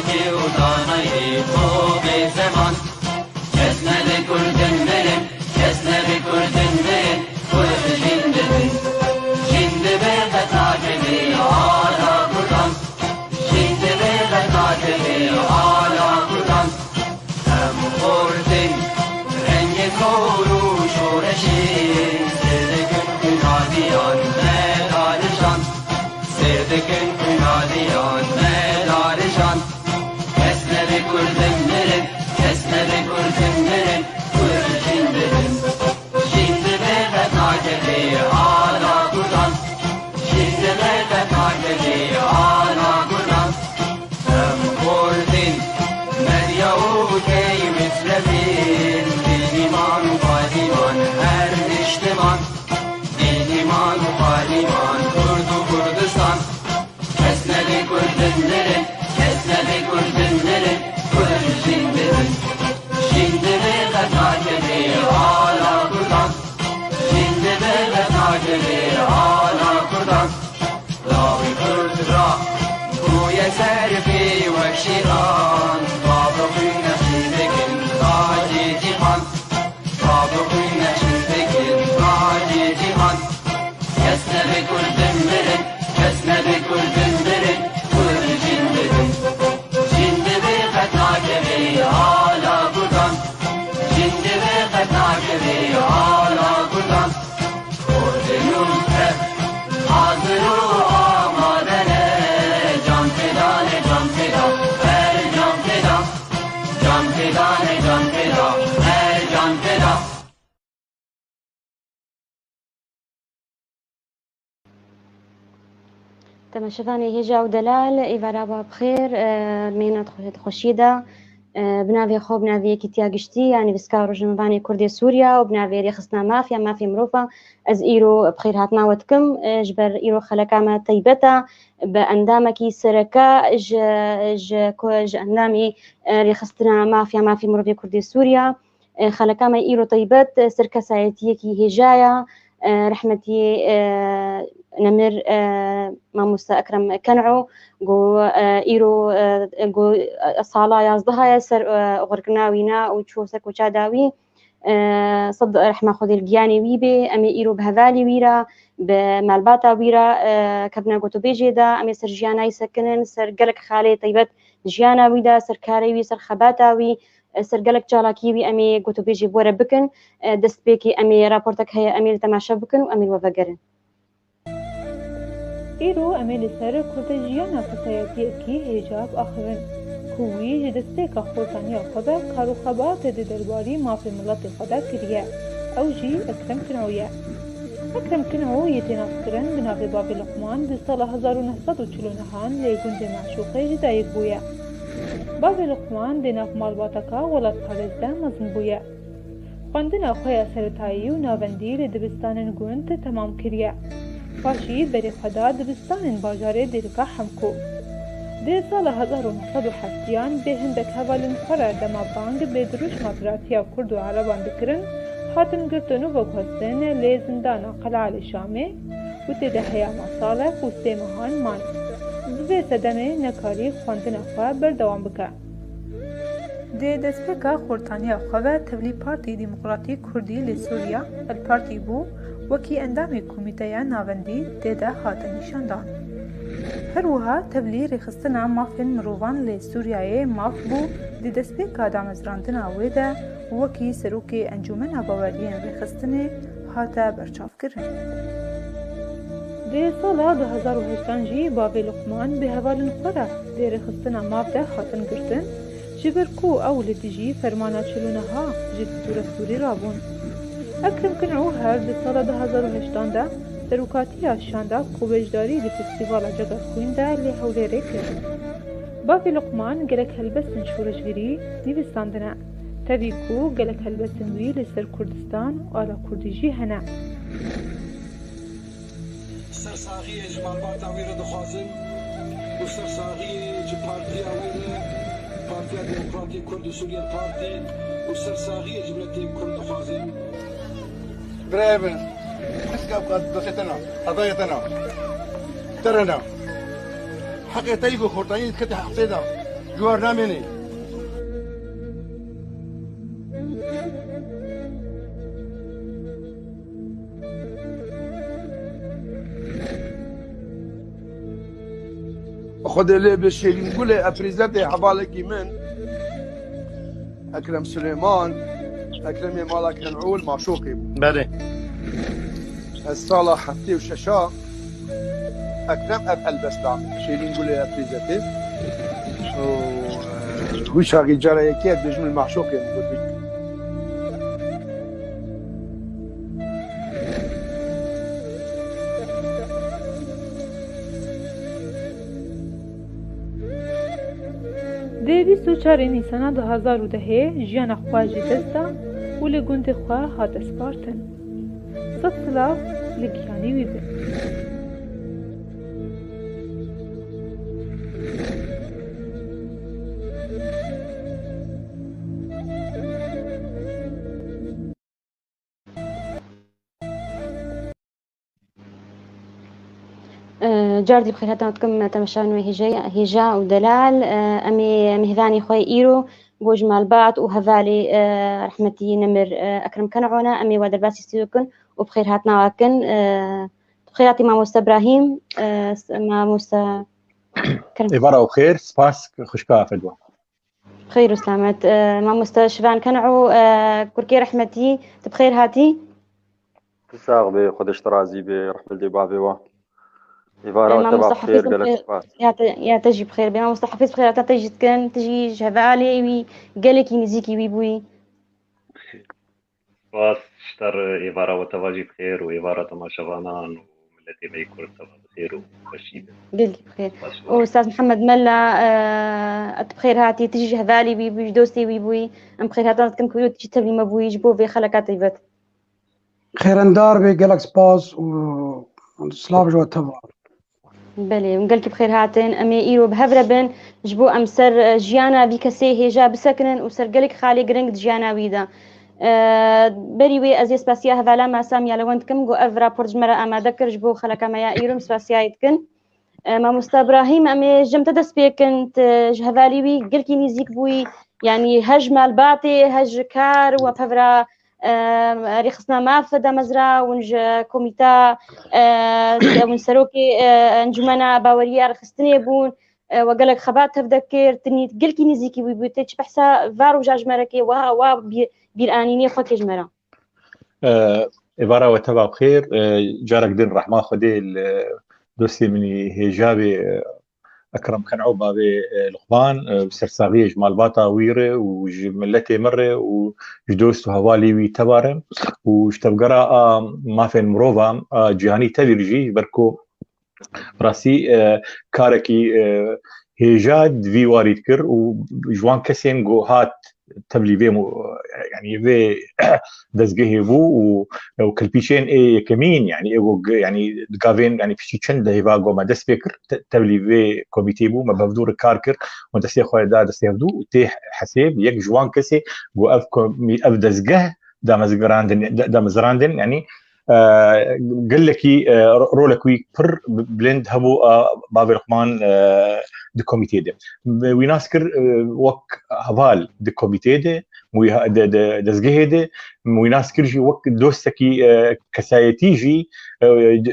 ki utanayı tobe zaman. Kesme de kurdunların, kesme de kurdunların, kurdu jindirin. Şimdi bir de takibi hala buradan, şimdi bir de takibi hala buradan. Hem kurdun, rengi koru şureşin, serdikün günadiyan medalişan, serdikün günadiyan medalişan. Kesme de kurdunların, kesme de kurdunların, kurdu jindirin. Şimdi bir de takibi hala buradan, şimdi bir de takibi hala buradan. Hem kurdun, medyavu key müsrefin, din iman padiman her iştiman, din iman padiman kurdu Kurdistan. Kesme de kurdunların, kesme de kurdunların, kurdu jindirin. Şimdi bir de takibi hala buradan, şimdi bir de takibi hala buradan. Lavi Kurdra, bu yeser fi vekşiran, babı nefsidekin taci cihan, babı nefsidekin taci cihan. Kesme de kurdunların, kesme de kurdunların, kurdu jindirin. Şimdi bir de takibi hala buradan, şimdi bir de takibi hala buradan. Ordunun hep hazır-ı amadene, can feda ne can feda, her can feda, can feda ne can feda, her can feda. تماشفاني هجا ودلال إيفارا بخير مينات خوشيدا بنافي خو بنافي كتيا قشتي يعني بسكارو جنباني كردي سوريا وبنافي ريخصنا مافيا مروفا از إيرو بخير هاتنا وتكم جبر إيرو خلقاما طيبتا بأندامكي سركا ج أندامي ريخصنا مافيا مروفا كردي سوريا خلقاما إيرو طيبت سركا سايتيكي هجايا رحمتي نمر ماموسا أكرم كنعو جو إيرو جو صالة يازدها يسر غرقناوينا وشوسك وشاداوي صد رحمة خذ الجياني ويبي أمي إيرو بهذالي ويرا بمالباتا ويرا كبنا قطو بيجي دا أمي سر جيانا يسكنن سر قلق خالي طيبت جيانا ويدا سر كاريوي سر خباتاوي سر قلق جالاكيوي أمي قطو بيجي بورا بكن دست بيكي أمي رابورتك هي أمي لتماشا بكن وأمي وفقرن إيرو أميل سر كردجيانا كسياتي هجاب أخرن كوي جدستيكا خورتانيا خدا كارو خبات دي درباري ما في ملات خدا كريا أو جي أكرم كنويا أكرم كنو يتناسكرن بنافي بابي لقمان دي سالة 1949 ليگوند معشوقي جدايك بويا بابي لقمان دي ناف مالباتكا ولات قرزده مزن بويا خواندنا خويا سرطايي و ناوندي لدبستان گوند تمام كريا پاشی بری خدا دبستان باجاره دیرگاه همکو. در سال 1970 به هندک حوالن خورا دما بانگ به دروش مطراتیا کرد و عربان بکرن خاتم گرتنو و گوستن لی زندان قلعه شامه و تده حیام ساله و سیمهان مان. دوی سدمه نکاری خواندن خواه بردوام بکه. ده دستپکا خورتانی خواه تولی پارتی دموکراتی کردی لسوریا الپارتی بو وکی اندامی کمیته ناوندی دیده هاتن نشاندان. هر وها تبلی رخصتنا مافن مروان لسوریای ماف بو دی دستپکا دامزراندن آویده وکی سروکی انجومن باورین رخصتنه هاتا برچاف کرن. دی سالا 2008 جی بابی لقمان به حوالن خورا دی رخصتنا ماف ده هاتن گرتن جبر کو اول تجي فرمانا چلونها جد دور سوری رابون. اکرم کنعو هر دی سال 2008 ده سروکاتی آشانده کوبجداری دی فستیوال جگر خوین ده لی حوله ری کرد. بافی لقمان گلک هلبسن شورشگیری دیوستاندنه. تبی کو گلک هلبسن وی لسر کردستان و آلا کردیجی هنه. سرساغی جمال بات آویره دخوازن و سرساغی جپارتی آویره پارتی دموکراتی کرد سوریه پارتی و سرساغی جملتی کرد دخوازن بريبن اسقاب قد دستنا قضايتنا ترنا حقي تيجو خرطاني كتي حقيدا جوار ناميني خد اللي بالشيء نقول له ابريزاتي حبالك من اكرم سليمان اكرم مالك نعول معشوقي بله الصالة حفتي وشاشا اكرم البس دعم شيء نقول له ابريزاتي وش هاي جرى يكيد بجمل معشوقي نقول دی 24 نیسان 2010 ژیانە خوا جێ دەستا و لە گوندی خوا هاتە سپارتن. سەد سلااو لە گیانی وی بێ. جاردي بخير هاتكم تمشان هجاء ودلال أمي مهذاني خوي إيرو بوج مال بعض وهذالي رحمتي نمر أكرم كنعونا أمي ودرباسي سيوكن وبخير هاتنا واكن بخير هاتي مع موسى إبراهيم مع موسى عبارة وخير سباس خشكا فدوى بخير وسلامت مع موسى شبان كنعو كركي رحمتي بخير هاتي تساغ بي خدش ترازي بي رحمة دي بابي عبارة تبع بخير قالك سباس يا تجي بخير بما مستحفظ بخير تجي تكن تجي جهبالي وي قالك ينزيكي ويبوي سباس شتر عبارة وتواجي بخير وعبارة ما شبانان وملتي ما يكون بخير وخشيدة قلت بخير واستاذ محمد ملا بخير هاتي تجي جهبالي ويبوي دوستي ويبوي ام بخير هاتي كم كيلو تجي تبلي ما بوي جبو في خلقات يبت خير دار بقالك سباس وسلاف جو تبع بله ونقلك بخير هاتن أمي إيرو بهفربن جبو أمسر جيانا بيكسي هجا بسكنن وسر قلك خالي قرنق جيانا ويدا بريوي أزي سباسيا هذا ما سامي على وندكم جو أفرا برج مرة أما ذكر جبو خلك ما يا إيرو سباسيا يتكن ما مست إبراهيم أمي جمت دسبيكنت جهذالي وي قلكي نيزيك بوي يعني هج مال باطي هج كار وبهفرا ريخصنا ما فدا مزرعة ونج كوميتا ونسروكي انجمنا باورية رخصتني بون وقالك خبات تفذكر تني قلكي نزيكي ويبوتيش بحسا فارو جاج مركي وا بيرانيني خوكي جمرا عبارة وتبع بخير جارك دين رحمة خدي دوسي مني هجابي أكرم كنعو بابي لقمان بسرساغية جمال باطا ويرة وجملتي مرة وجدوست وهوالي ويتبارم وشتبقرا ما فين مروفا جهاني تبيرجي بركو براسي كاركي هيجاد في وارد كر وجوان كسين جو هات تبلي بيمو يعني في دزجه بو وكلبيشين اي كمين يعني دقافين يعني في شند هيفا جو ما دس فكر تبلي في كوميتي بو ما بفدور كاركر ودسي خويا دا دسي هدو تي حساب يك جوان كسي جو اف دزجه دا مزراندن يعني قال لك رولك وي بر بلند هبو بابي رحمان دي كوميتي ده ويناسكر وك هبال دي كوميتي ده وي دزجه ده ويناسكر جي وك دوستكي كسايتيجي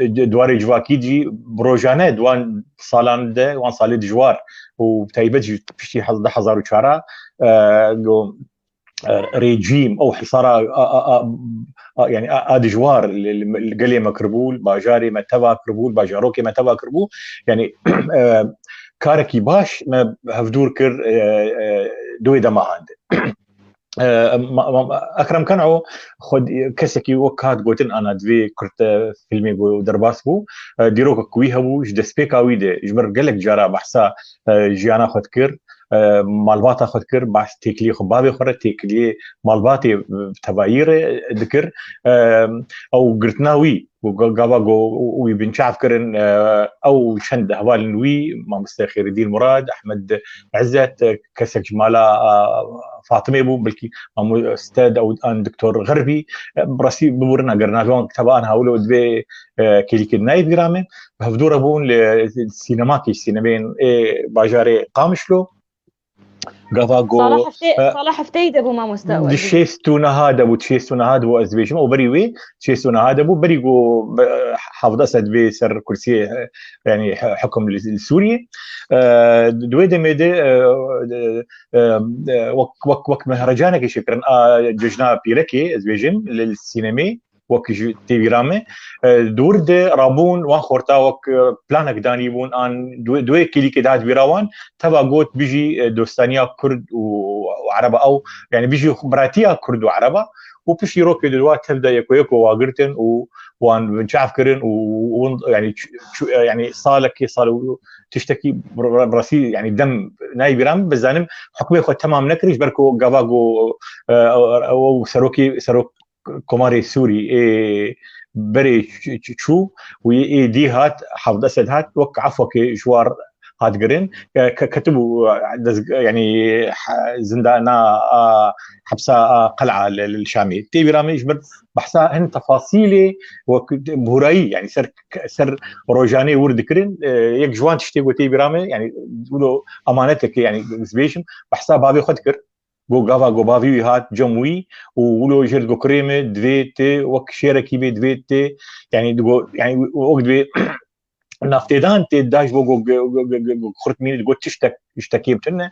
دواري جواكيجي بروجانه دوان صالان ده وان صالي جوار وبتايبج فشي حزارو شارع ريجيم او حصار يعني ادجوار القليه مكربول باجاري ما تبع كربول باجاروكي ما تبع كربول يعني كاركي باش ما هفدور كر دويدا ما عنده اكرم كنعو خد كسكي وكات قلتن انا دوي كرت فيلمي بو درباس بو ديروك كوي هبو جدسبيكا ويده جمر قالك جارا بحسا جيانا خد كر مالباتا خد كر بحث تيكلي خبابي خرج تيكلي مالباتي تباير ذكر او قرتناوي وقابا وي بنشاف كرن او شند هوال وي ما مستخير الدين مراد احمد عزت كسك جمالا فاطمه ابو بلكي استاذ او ان دكتور غربي براسي بورنا قرناجون كتبان هاولو دبي كيليك نايب جرامي بهفدور ابون للسينماكي السينمين باجاري قامشلو قفاقو صلاح فتيد ابو ما مستوى دشيستونا هذا ابو ازبيش او بريوي دشيستونا هذا ابو بريغو حافظ اسد بي سر كرسي يعني حكم لسوريا دويدا ميدي وك مهرجانك شكرا ججنا بيركي ازبيجم للسينمي وك تي رامي دورد رابون وان خورتا وك بلانك داني بون ان دوي كيلي كدات بيراوان تبا قوت بيجي دوستانيا كرد وعربة او يعني بيجي خبراتيا كرد وعربة وبيجي روكي دلوقتي تبدا يكو واغرتن وان بنشعف كرن يعني صالك صالو تشتكي براسي يعني دم ناي بيرام بزانم حكمي خو تمام نكريش بركو غافاغو او سروك كوماري سوري بري شو وي دي هات حافظ اسد هات وك عفوك جوار هات قرين كتبوا يعني زندانا حبسه قلعه للشامي تي رامي جبر بحثها هن تفاصيل بهراي يعني سر روجاني ورد كرين يك جوان تشتي تي رامي يعني بيقولوا امانتك يعني سبيشن بحثها بابي خدكر جو غافا جو بافي هات جموي ولو جير جو كريمه دويتي وك شيركي بي دويتي يعني وقت بي نافتيدان تي داش بو خرط مين جو تشتكي بتنه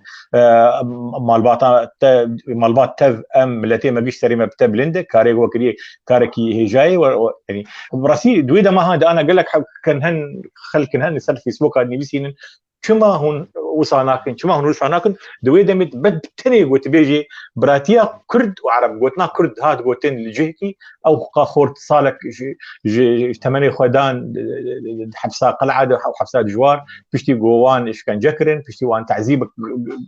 مالبات تف ام التي ما بيش سري ما بتبلنده كاري وكري كاركي هجاي يعني براسي دويدا ما هذا انا قال لك كان هن خلكن هن سر فيسبوك اني بيسين كما هون وصاناكن دوي دمت بدتني قلت بيجي براتيا كرد وعرب قلتنا كرد هاد قلتين الجهكي او خورت صالك ثمانية خدان حبسا قلعه او حبسا جوار بيشتي جوان ايش كان جكرن بيشتي وان تعذيبك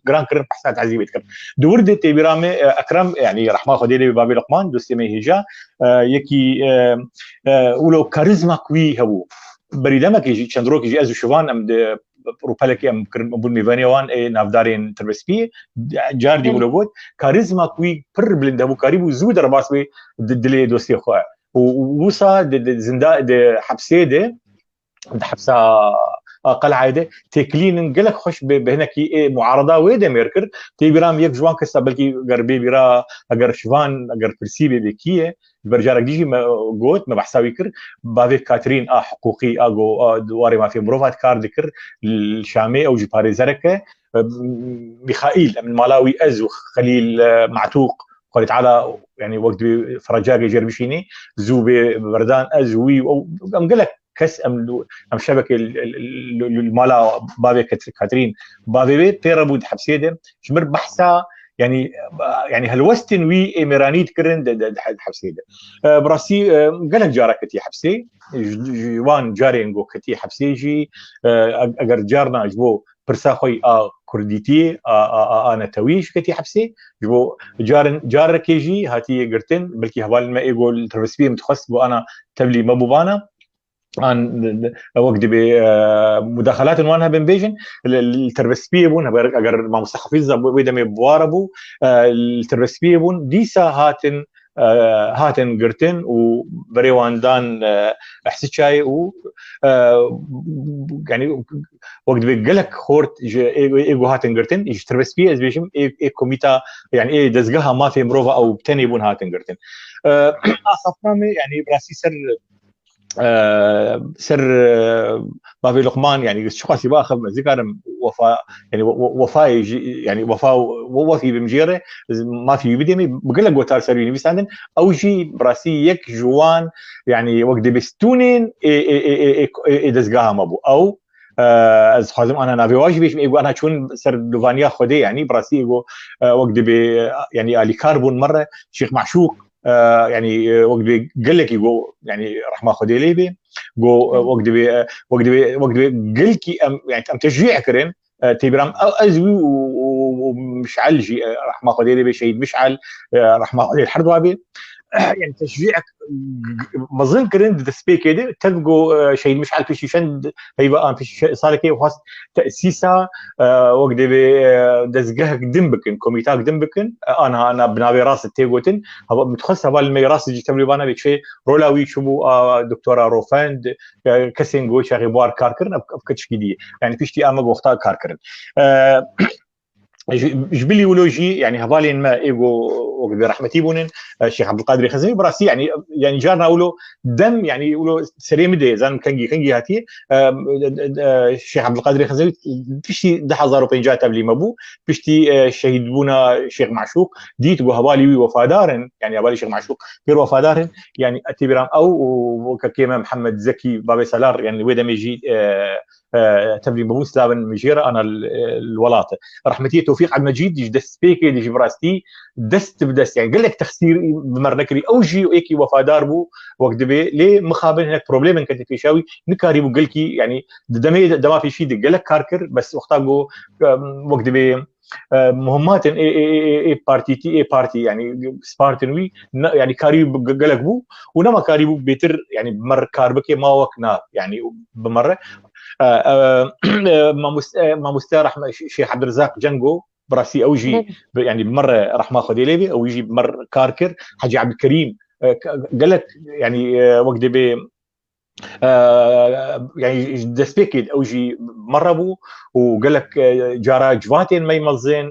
جران كرن بحسا تعذيبك دورد تي برامي اكرم يعني رحمه خديلي بابي لقمان دوسمي هجا يكي ولو كاريزما كوي هو بريدمك يجي چندروك يجي ازو شوان ام روبالكي ام بون ميفانيوان نافدارين تربسبي جاردي ولوبوت كاريزما كوي بر بلند ابو كاريبو زود رباسبي دلي دوسي خو وصا زندا حبسه ده حبسه قلعه ده تكلين قالك خوش بهنكي معارضه ويدا ميركر تي برام يك جوان كسا بلكي غربي بيرا اگر شوان اگر برسيبي بكيه برجارك ديجي قوت ما بحساوي كر بافي كاترين حقوقي اغو دواري ما في مروفات كار ذكر الشامي او جباري زركه ميخائيل من مالاوي ازو خليل معتوق قالت على يعني وقت فرجاقي جربشيني زوبي بردان ازوي او قال لك كس ام شبكه المالا بافي كاترين بافي تيرابود حبسيده شمر بحثا يعني هالوستن وي ايميرانيت كرن حبسيده براسي قال لك جارك كتي حبسي جوان جارينغو كتي حبسي جي اگر جارنا جبو برساخوي كرديتي انا تويش كتي حبسي جبو جارك يجي هاتي قرتن بلكي هبال ما يقول تربسبي متخصص بو انا تبلي مبوبانا عن وقت بمداخلات وانها بنبيجن التربسبيه بون اگر ما مستحفظه بيدم بواربو التربسبيه بون ديسا هاتن قرتن وبريوان دان حسيت شاي و يعني وقت بيقلك خورت ايجو هاتن قرتن يجي تربسبيه از بيشم اي كوميتا يعني دزقها ما في مروفا او بتاني بون هاتن قرتن اخفنامي يعني براسي سر بابي لقمان يعني شو قاسي باخذ ذكر وفاء يعني وفاء يعني وفي بمجيره ما في بدمي بقول لك قوتار سريني بس عندن او شيء براسي يك جوان يعني وقت بستونين دزقاها مابو او از خازم انا نافي واجبيش يقول انا شون سر لوفانيا خدي يعني براسي يقول وقت يعني الي كاربون مره شيخ معشوق يعني وقت قال لك يقول يعني رحمه خدي ليبي جو وقت قال لك يعني تشجيع كرين تيبرام ازوي ومشعل جي رحمه خدي ليبي شهيد مشعل رحمه خدي الحردوابي يعني تشجيعك مظن كرين دسبيك كده تلقوا شيء مش عارف ايش شند هيبقى في صار كي وخاص تاسيسها وقت دزقهك دمبكن كوميتاك دمبكن انا بنابي راس تيغوتن متخصص بالميراث جي تملي بانا بشيء رولاوي شبو دكتوره روفاند كسينغو شاري بوار كاركرن افكتش كدي يعني فيشتي اما وقتها كاركرن جبلي ولوجي يعني هبالين ما ايجو برحمتي بونن الشيخ عبد القادر خزمي براسي يعني جارنا اولو دم يعني اولو سريم دي زان كنجي هاتي الشيخ عبد القادر خزمي بشتي 10,000 بينجات قبل مبو بشتي شهيد بونا شيخ معشوق ديت جو هبالي وفادارن يعني هبالي شيخ معشوق غير وفادارن يعني اتبرام او وككيما محمد زكي بابي سالار يعني ويدا ميجي تبلي مبوس لابن مجيرة أنا الولاطة رحمتي توفيق عبد المجيد يج دست بيكي دي جبراستي دست بدست يعني قال لك تخسير بمرنكري أوجي وإيكي وفادار بو وقت بي ليه مخابن هناك بروبليم كنت في شاوي نكاري بو قلكي يعني دما في شيء قال لك كاركر بس وقتها جو وقت بي مهمات اي بارتي يعني سبارتنوي يعني كاريو قالك بو ونما كاريو بيتر يعني بمر كاربكي ما وكنا يعني بمره ما مسترح شيخ عبد الرزاق جنجو براسي اوجي يعني بمره راح ماخذ ليبي او يجي بمر كاركر حاجي عبد الكريم قال لك يعني وقت بي يعني دسبيكيد اوجي مربو وقال لك جارا جواتين ما يمزين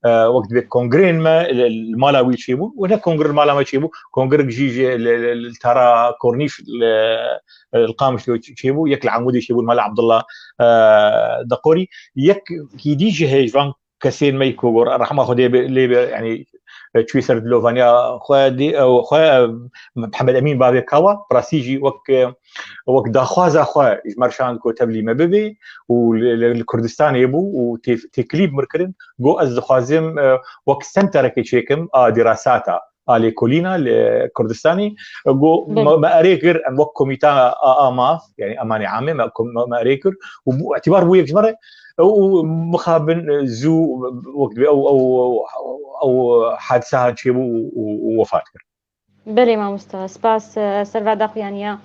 وقت بي كونغرين ما المالاوي تشيبو وهنا كونغر المالا ما تشيبو كونغر جيجي ترى كورنيش القامش تشيبو يك العمودي تشيبو المالا عبد الله دقوري يك كيديجي هيجفان كسين ما يكوغور راح ما خدي لي يعني تويسر دلوفانيا خوادي او محمد امين بابي كاوا براسيجي وك داخوازا خوا مرشان كو تبلي مببي والكردستان يبو وتكليب مركرن جو از خوازم وك سنتر كيشيكم دراساتا على كولينا الكردستاني جو ما اريكر ان وك كوميتا اماف يعني اماني عامه ما اريكر واعتبار بو يك مره ومخابن زو وقت او حادثه تشيبو ووفاه بلي ما مستا سباس سرفا داخيانيا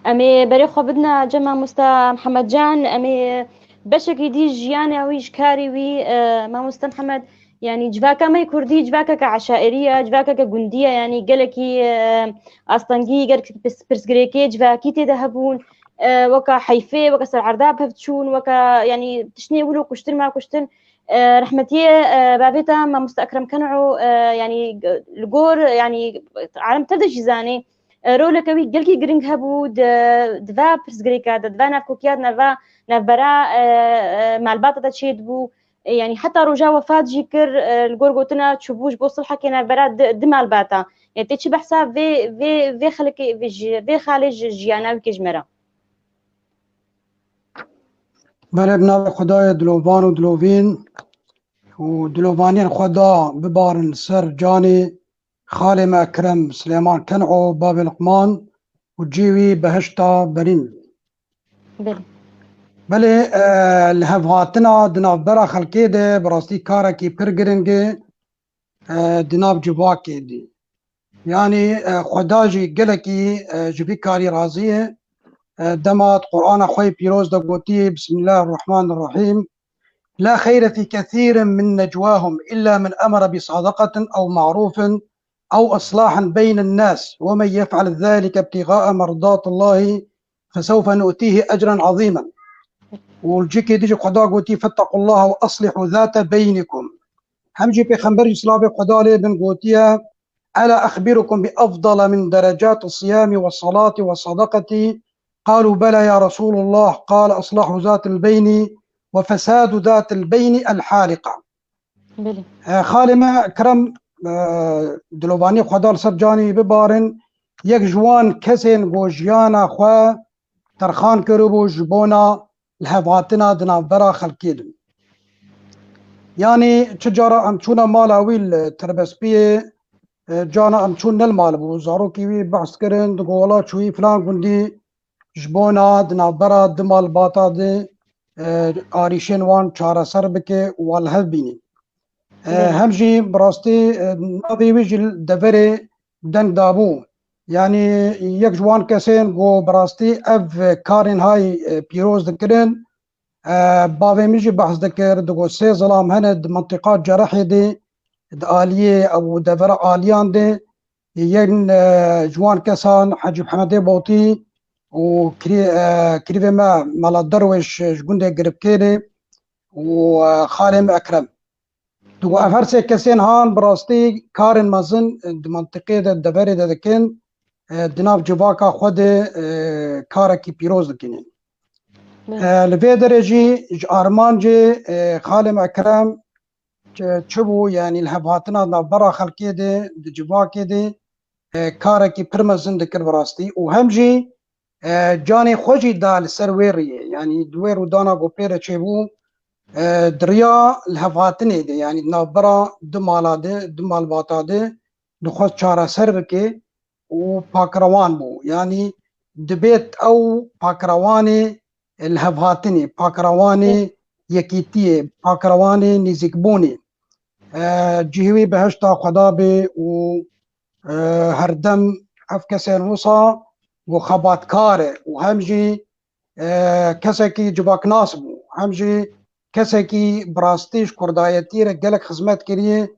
امي بري خو بدنا جمع مستا محمد جان امي بشكي دي جيانا ويش كاري وي ما مستا محمد يعني جواكا ما كردي جواكا كعشائريه جواكا كجنديه يعني قالكي استنجي قالك برسغريكي جواكي تذهبون وكا حيفي وكا سر عرداب هفتشون وكا يعني تشني ولو كشتن ما كشتن رحمتي بابيتا ما مستأكرم كنعو يعني الجور يعني عالم تدش زاني رولك وي قلكي جرينج هبو دفا برسغريكا دفا نافكوكيات نافبرا مع الباطة تشيد بو يعني حتى رجا وفات جيكر الجور قوتنا تشوفوش بوصل حكينا برا دمال باتا يعني تيجي بحساب في خلك في خارج جيانا وكجمرة بله بناو خدای دلوبان و دلوبین و دلوبانین خدا ببارن سر جانی خالم اکرم سلیمان کنعو باب لقمان و جیوی بهشتا برین بله الهفغاتنا دناف برا خلقی ده براستی کارا کی پرگرنگه دناف جواکی دی يعني خدا جي قلكي جبي كاري رازيه دمات قرآن خوي بيروز دقوتي بسم الله الرحمن الرحيم لا خير في كثير من نجواهم إلا من أمر بصدقة أو معروف أو إصلاح بين الناس ومن يفعل ذلك ابتغاء مرضات الله فسوف نؤتيه أجرا عظيما والجيكي ديجي خدا قوتي فاتقوا الله وأصلحوا ذات بينكم همجي بخنبري سلابي خدا لي بن قوتيا ألا أخبركم بأفضل من درجات الصيام والصلاة والصدقة قالوا بلى يا رسول الله قال أصلاح ذات البين وفساد ذات البين الحالقة خالما كرم دلوباني خدا سرجاني ببارن يك جوان كسين بوجيانا خوا ترخان كربو جبونا الهفاتنا دنا برا خلقيدن يعني تجارة أمشونا مالاوي التربسبية جانا أمشون المال بو زارو كيوي بحث كرن دقولا شوي فلان قندي جبونا دنا برا دمال باتا دي آريشين وان چارة سر بكي والهف بيني همجي براستي ناضي ويجي الدفري دن دابو يعني يك جوان كسين قو براستي اف كارين هاي بيروز دكرين باوي ميجي بحث دكر دقو سي ظلام هند منطقات جرحي دي آلية او دفر آليان دي ين جوان كسان حاج محمد بوطي و كريفي ما مالا درويش جوندي قرب كيري وخالم أكرم تو افرسي كسين هان براستي كارن مازن منطقه دبري دكن دناف جواكا خود كاركي بيروز دكنين لفي درجي ارمان جي خالم اكرم تشبو يعني الهباتنا برا خلقي دي جواكي دي كاركي برمزن دكر براستي وهمجي جاني خوجي دال سرويري يعني دوير ودانا غوبيرا تشبو دريا الهفاتني دي يعني نابرا دمال باتا دي دخوز چارا سر بكي و باكروان بو يعني دبيت او باكرواني الهفاتني باكرواني يكيتي باكرواني نيزيكبوني جيوي بهشتا خدابي و هردم افكسين وصا و خبات كاري و همجي كسكي جباك ناسبو همجي كسكي براستيش كردايتي رجالك خدمت كريه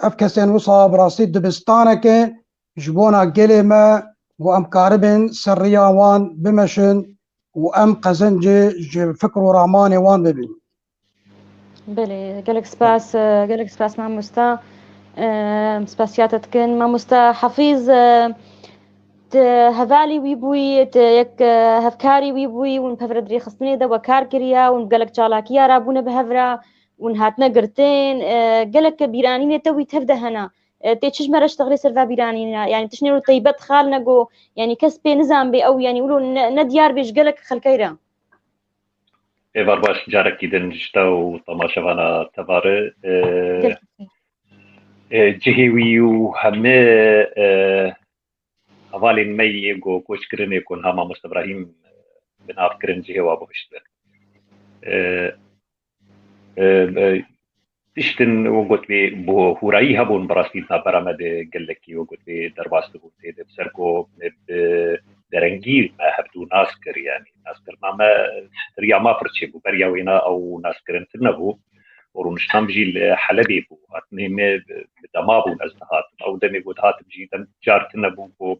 افكسين وصا براستي دبستانك جبونا قلمة وام كاربن سريا وان بمشن وام قزنجي فكروا راماني وان ببين بله قالك سباس مع مستا سباسياتتكن مع مستا حفيظ هذالي ويبوي يك هفكاري ويبوي ونبهفردري خصني دا وكار كريا ونقلك جالاكيا رابونا بهفرا ونهاتنا قرتين قلك بيراني توي تفده هنا تيتشش مرش تغري سرفا بيراني يعني تشنيرو طيبت خالنا جو يعني كسبي نظام بي او يعني يقولوا نديار بيش قلك خلكيرا ايفار باش جارك يدن جتا وطماشفانا تباري جهوي وهمه حوالی می گو کوچ کرنے کن هما مستبراهیم بناف کرن جه و بهشت تشتن وقت به هورایی هبون براستی برآمد گلکی وقت به درباست بود ده بسرکو درنگی ما هبدو ناسکر يعني ناسکر ما ريا ما فرشي بو بريا وينا او ناسکرن تنبو ورونشتام بجي حلبي بو اتني ما بدمابو نزهات او دمي بودهات بجي دم جارت نبو بو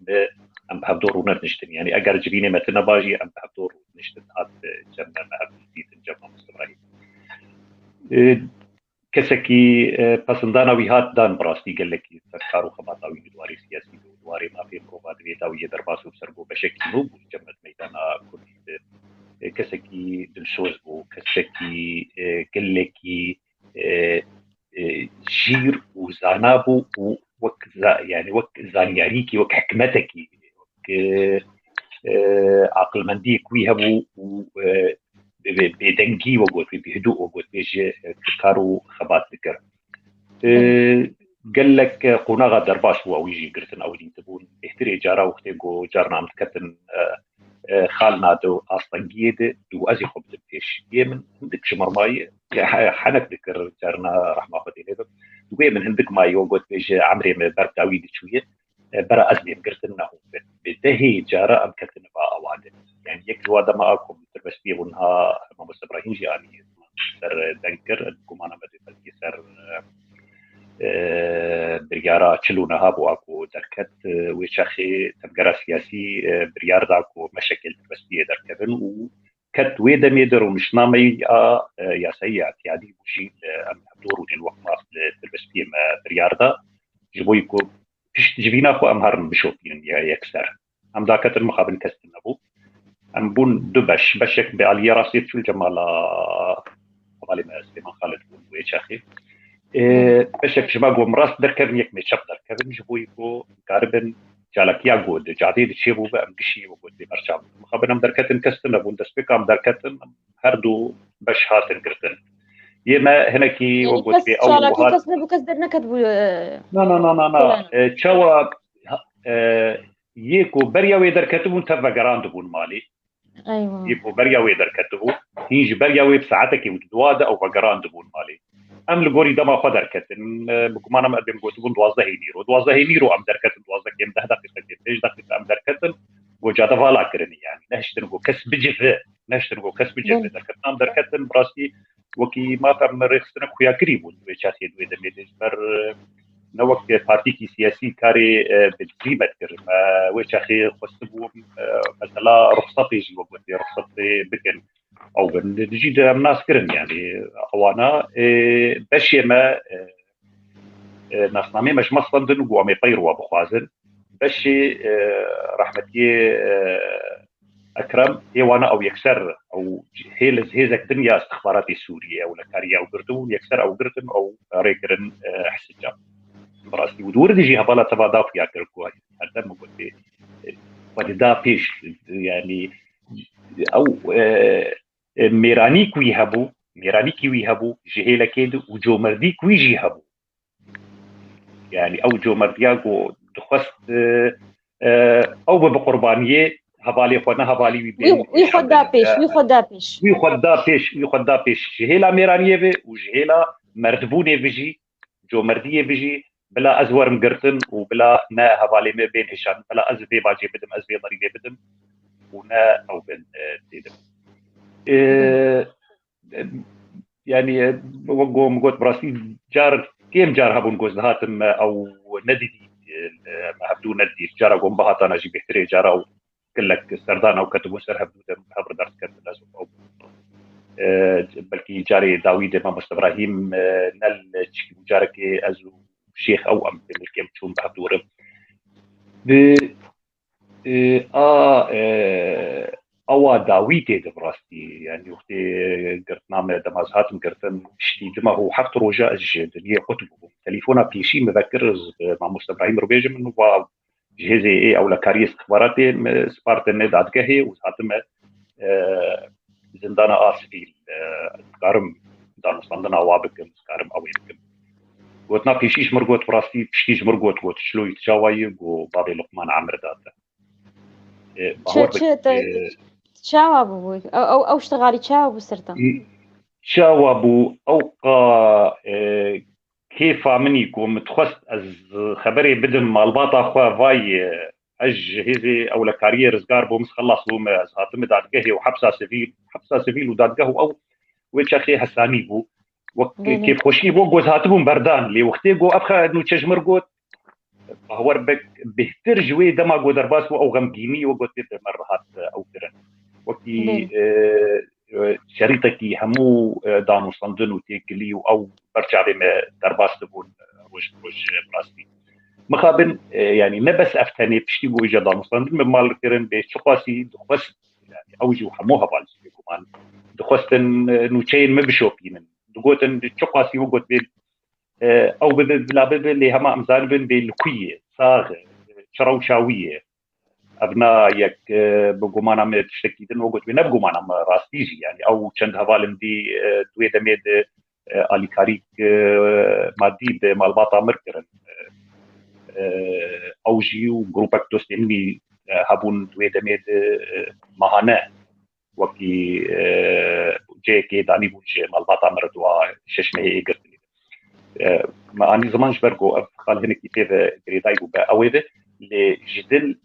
ام بهدور ونشتن يعني اگر جبيني متنا باجي ام بهدور نشتن هات جمع ما هبدي جمع مستمرين كسكي پسندانا ويهات دان براستي قالكي سركارو خباطاوي دواري سياسي دواري ما في مروبات بيتاوي درباسو بسرقو بشكل نوب جمعت ميدانا كل كسكي دلشوز بو كسكي قالكي جير وزانابو وك يعني وك زانياريكي وك حكمتكي وك عقل منديك ويهبو بدنجي وقوت بهدوء وقوت بيجي كارو خبات ذكر قال لك قناغا درباش هو ويجي قرتن او تبون احتري جارا وختيغو جارنا متكتن خالنا دو اصطنجيد دو ازي خبز بيش يمن عندك شمر ماي حنك ذكر جارنا رحمه خدي ليدو دوي من عندك ماي وقوت بيجي عمري برتاوي شويه برا ازلي قرتنا بدهي جارا ام كتن با اواد يعني يك جوادا ما اكو بس بيونها ماموس ابراهيم جاني سر دنكر كمان بدي سر بريارا تشلونا هابو اكو دركت وشخي تبقرا سياسي بريار داكو مشاكل بس بيه دركبن وكت ويدا ميدر ومش نامي يا سيئات يعني وشي دورو للوقت بس بيه بريار دا جبو يكو فيش جبينا اكو امهار بشوفين يا يكسر ام داكت المخابن كستن ابو ام بون دبش بشك بعلي راسي في الجمال حوالي ما سليمان خالد ويشاخي بشك شباب ومراس دركبن يك مي شب دركبن جبويكو قاربن جالك يا جود جاديد شيبو بام قشي وقود بمرشام مخابن ام دركتن كستن ابو دسبيك ام دركتن هردو بش هاتن قرتن يما هناكي وقود بي او هات كسب وكسدرنا كتبوا لا تشوا يكو بريا ويدر كتبون تبا جراند بون مالي ايوه يكو بريا ويدر كتبو هيج بريا ويب ساعتك ودواده او جراند بون مالي ام لغوري دما خدر كتن بكم انا مقدم بون دوازه هينيرو ام دركتن دوازه كيم ده دقيقه ايش دقيقه ام دركتن وجاده فالا كرني يعني نشتنغو كسب جفه دركتن ام دركتن براسي وكي ما فهم رخصنا خويا قريبون وشاسي دوي دميدج بر نوقت بارتيكي سياسي كاري بالقيمة وش أخي خصبوا مثلا رخصتي جي وقت رخصتي بكن او بنجي الناس كرن يعني اوانا بشي ما ناسنامي مش مصدن وامي طيروا بخوازن بشي رحمتي اكرم ايوانا او يكسر او هيزك دنيا استخباراتي سوريا ولا كاريا او قرتون يكسر او قرتن او ريكرن حسجا براسي ودور دي جي هبالا تبا داف يا كركو هذا ما قلت ودا بيش يعني او ميراني كوي هبو جهيلا كيد وجو مردي كوي جي هبو يعني او جو مردياغو دخست او بقربانيه هبالي خونا هبالي ويخدا بيش جهيلا ميرانيه في وجهيلا مردبوني بيجي جو مرديه بيجي بلا ازور مقرتن وبلا نا هبالي ما بين هشام بلا ازبي باجي بدم ازبي ضريبي بدم ونا او بن تيدم يعني وقوم قلت براسي جار كيم جار هبون جوز هاتم او ندي ما هبدو ندي جار قوم بهات انا جيب احتري جار او كلك سردان او كتبو سر هبدو دم هبر درس كتب لازم او بلكي جاري داوود امام ابراهيم نل جارك ازو شيخ او ام بالكم تشوم بهدورم ب او داويتي دبراستي يعني وقتي قرت نعمل دمازهات مقرتن شتي دما هو حق رجاء الجد اللي كتبه تليفونا بيشي مذكر مع مصطفى ابراهيم ربيج منه جهزي ايه او لكاري استخباراتي سبارتن دات كهي وساتم زندانا اسفيل كارم دان صندنا وابك كارم او يمكن قلتنا بيشيش مرقوت براستي بشتيج مرقوت قلت شلو يتشاوي وبابي لقمان عمر داتا تشاوبوا او اشتغالي تشاوبوا سرتا تشاوبوا او كيف مني كوم تخص از خبري بدم مالباطا خوا فاي اج هذي او لكارير زغار بومس خلص بوم هاتم دادقه وحبسه سيفيل ودادقه او ويش اخي حساني بو وكيف خوشي بو جوز هاتبون بردان لي وقتي جو ابخا انه تشجمر قوت هو ربك بهتر جوي دما جو درباس او غمقيني وقلت مرات او ترن وقتي شريطتي همو دانو صندن وتيكلي او برجع بما درباس تبون وش براستي مخابن يعني ما بس افتني بشتي جو اجا دانو صندن مال ترن بشقاسي دخست يعني اوجي وحموها بالسي كمان دخستن نوتشين ما بشوبين دقوتن تشقاسي وقت بين او بلا اللي هما امزان بين بالكويه صاغ شروشاويه ابناء يك بقومانا ما تشتكيدن وقت بين بقومانا راستيجي يعني او چند حوالم دي دوي دميد الي كاريك مادي بمالباطا مركرن او جيو جروبك دوستني هابون دوي دميد مهانه وكي جيكي داني بوجه مالباطا مردوا ششمه ايقرت ما اني زمانش برقو خال هناك كيف قريداي وبا اويده لجدل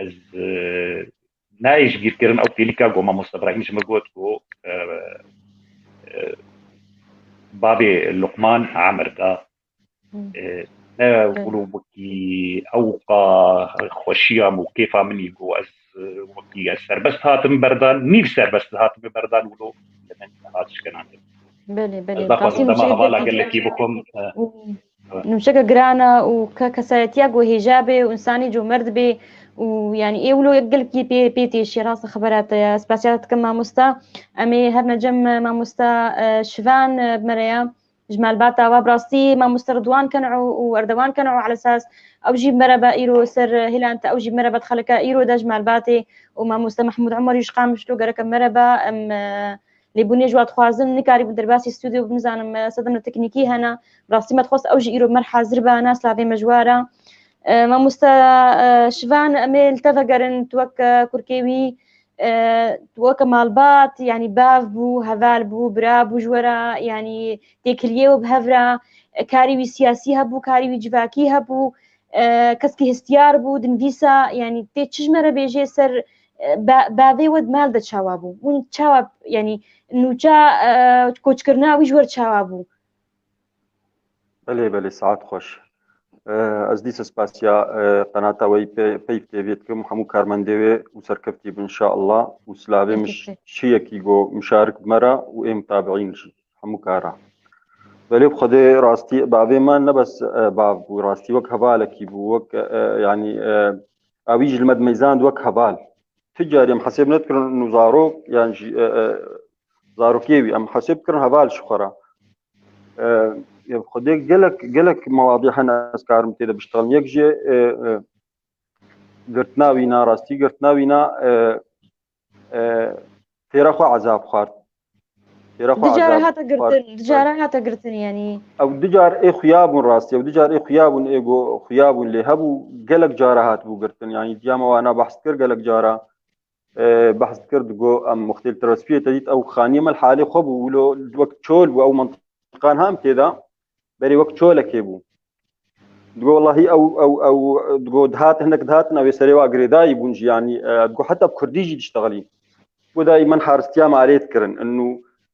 از نايش بيذكرن او تيليكا جو ما مصطفى ابراهيم جمرقوت جو بابي لقمان عمر دا نقولوا وكي اوقا خوشيا وكيفا مني جو از وكي سربست هاتم بردان نيف سربست هاتم بردان ولو لمن هاتش كان عندهم بلي قاسم هبالا قال لك بكم نمشي جرانا وكساتياغو هيجابي وانساني جو مرد بي ويعني ايه ولو يقل كي بيتي شي راس خبرات سباسيات كما مستا امي هبنا جم ما مستا شفان بمريا جمال باتا وبراستي ما مستردوان كانوا واردوان كانوا على اساس او جيب مربا ايرو سر هلا انت او جيب مربا تخلك ايرو دا جمال باتي وما مستا محمود عمر يشقام شلو قرك مربا ام لبني جوات خوازن نكاري بدرباسي استوديو بنزانم صدمنا تكنيكي هنا براستي ما تخص اوجي ايرو مرحى زربا ناس لافي مجواره ما مستا شفان اميل تفقرن توك كركيوي توك مالبات يعني باف بو هفال بو براب وجورا يعني تيكليو بهفرا كاريوي سياسي هبو كاريوي جواكي هبو كسكي هستيار بو دنفيسا يعني تيتشجمر بيجي سر باوی ود مال د چاوابو اون چاواب يعني نوچا کوچکرنا وی جور چاوابو بله ساعت خوش از دیسە سپاسیا قەناتەوەی پێی پێوێتکەم هەموو کارمەندێوێ و سەرکەفتی بن انشاء الله و سلاوێ شیەکی گۆ مشارک بمەرە و ئێم تابعینشی هەموو کارە بەلێ خودێ ڕاستی باوێمان نەبەس باو بوو ڕاستی وەک هەبالێکی بوو وەک ینی ئەوی ژلمەد مەیزاند وەک هەبال تجاریم حسێب نەتکردن و زارۆک یان زارۆکێوی ئەم حسێب کردن هەبال شخۆرە خودێک gelek مواضیع هەن ئەسکارم تێدە بشتغڵم یەک ژێ گرتناوینا ڕاستی گرتناوینا تێرەخوا عەزاب خوارد دجارە هاتە گرتن ینی ئەو دجار ئێ خویابوون ڕاستی ئەو دجار ئێ خویابوون ئێگۆ خویابوون لێ هەبوو gelek جارە هات بوو گرتن ینی دیامەوانە بەحث کرد gelek جارە بەحث کرد گۆ ئەم مختلف ترەسپیێتە دیت ئەو خانیە مەل حالێ خۆ بوو لۆ وەک چۆل بوو ئەو منطقان هام تێدا بەری وەک چۆلەکێ بوو دگۆ وەڵاهی ئەو دگۆ دهات هەندێک دهاتن ئەوێ سەرێوا گرێدایی بوون ژیانی دگۆ حتا کوردیژی دشتەغەلی بۆ دای من حارستیا مالێت کردن ئەنو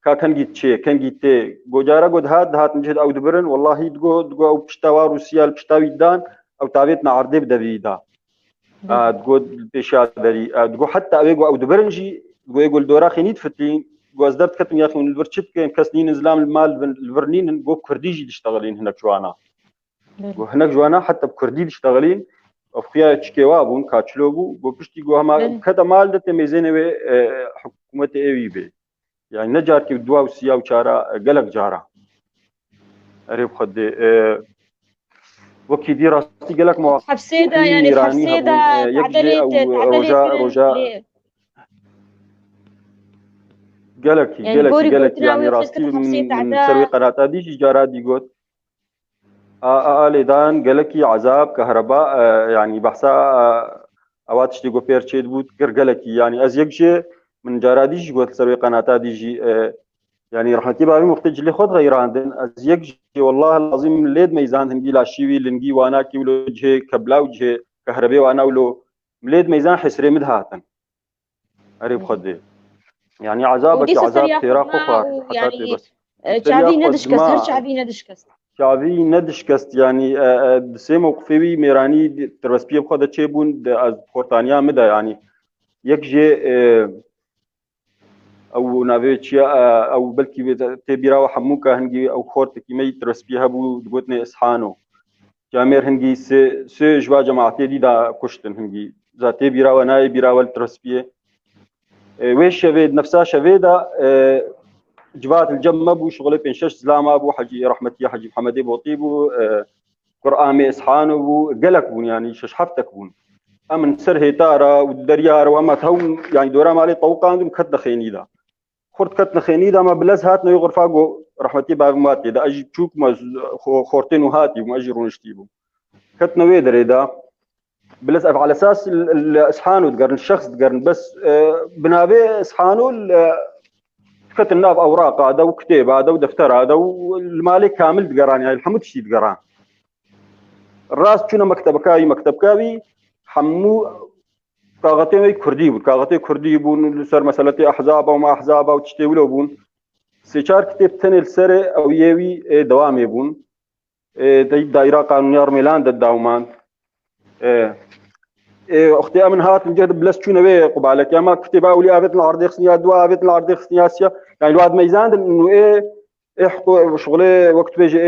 کاکەنگی چێ کەنگی تێ گۆجارە گۆ دهاتن جێت ئەو دبرن وەڵاهی دگۆ ئەو پشتاوا رووسیال پشتاوی دان ئەو تاوێت نەعەردێ بدەویدا دگۆ پێشا دەری دگۆ حتا ئەوێ گۆ ئەو دبرنجی گۆ گۆل دۆرا خێنیت فتین گوازدەرت کەتم یاخی ونبر چ بکەین کەس نین زلام المال البرنین بۆ کوردیژی دشتەغەلین هەنێک جوانە هەنێک جوانە حتا بکوردی دشتەغەلین ئەفخیا چکێوا بوون کاچلۆ بوو بۆ پشتی گۆ هەما کەتە مال دەتێ مێزێنەوێ حکوومەتی ئێوی بێ یعنی نەجارکی دوا و سیا و چارە gelek جارە ئەرێ بخەدێ وەکی دی ڕاستی gelek حەبسێدا ینی حەبسێدا ڕۆژە gelekî yani rastî serwê qenata dî jî cara dî got lêdan gelekî ezab kehreba yani behsa ewa tiştê got pêr çêd bû kir gelekî yani ez yek jê min cara dî jî got serwê qenata dî jî yani rahmetî bavî muxtê cilê xwe dixeyirandin ez yek jî wallah lazim lêd meyzan hingî laşîwî lingî wanakî wilo cihê kebla û cihê kehrebê wana wilo lêd meyzan hesrê min dihatin erê bixwedê يعني عذابك عذاب تيراق وخار يعني شعبي ندشكست هر شعبي ندشكست شعبي ندشكست يعني سي موقفي ميراني تربسبيه بخدا تشيبون از خورتانيا مدا يعني يكجي او نافيتشيا او بلكي تبيرا وحموكا هنجي او خورتكي مي تربسبيه بو دغوتني اسحانو جامير هنجي سي جوا جماعتي دي دا كشتن هنجي ذاتي بيرا وناي بيرا والتربسبيه ويش شفيد نفسها شفيدة جبات الجمة بو شغله بين شش زلامة بو حجي رحمتي حجي محمد بوطي بو قرآن إسحان بو قلق بون يعني شش حفتك بون أمن سر هيتارا والدريار وما تهون يعني دورا مالي طوقان دم كت خيني دا خورت كت خيني دا ما بلز هات نيو غرفاقو رحمتي باغماتي دا أجي تشوك ما خورتين وهاتي وما أجي رونشتي بو كت نوي دري دا بلس على اساس الاسحانو تقرن الشخص تقرن بس بنابي اسحانو كت الناب اوراق هذا وكتاب هذا ودفتر هذا والمالك كامل تقران يعني الحمد شي تقران الراس شنو مكتب كاوي حمو كاغتي كردي بون سر مسألة احزاب وما احزاب وتشتي بون سيشار كتاب تنل سر او يوي دوام يبون دايره قانونيه ميلان الداومان اختي امن هات نجد بلس شنو بيه قبالك يا ما كتبا ولي ابيت العرض خصنيا دوا ابيت العرض خصنياسيا يعني الواد ميزان انه ايه حقوق شغله وقت بيجي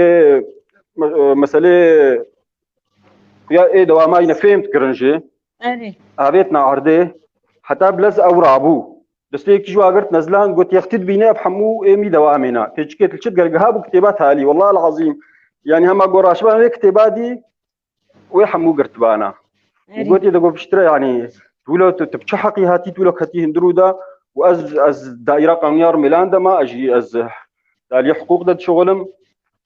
مساله يا دوا ما فهمت كرنجي اي ابيتنا عرضه حتى بلس اورابو دستيك جو اگرت نزلان قلت يختد بينا بحمو ايمي دوامنا تجكيت الشد قرقها بكتابات هالي والله العظيم يعني هم قراش بقى كتابات دي ويحمو قرتبانا وقلت إذا قلت بشتري يعني تقولوا تبتشحقي هاتي تقولوا كتي هندرو دا وأز دائرة قانونية ميلان دا ما أجي أز دالي حقوق دا شغلم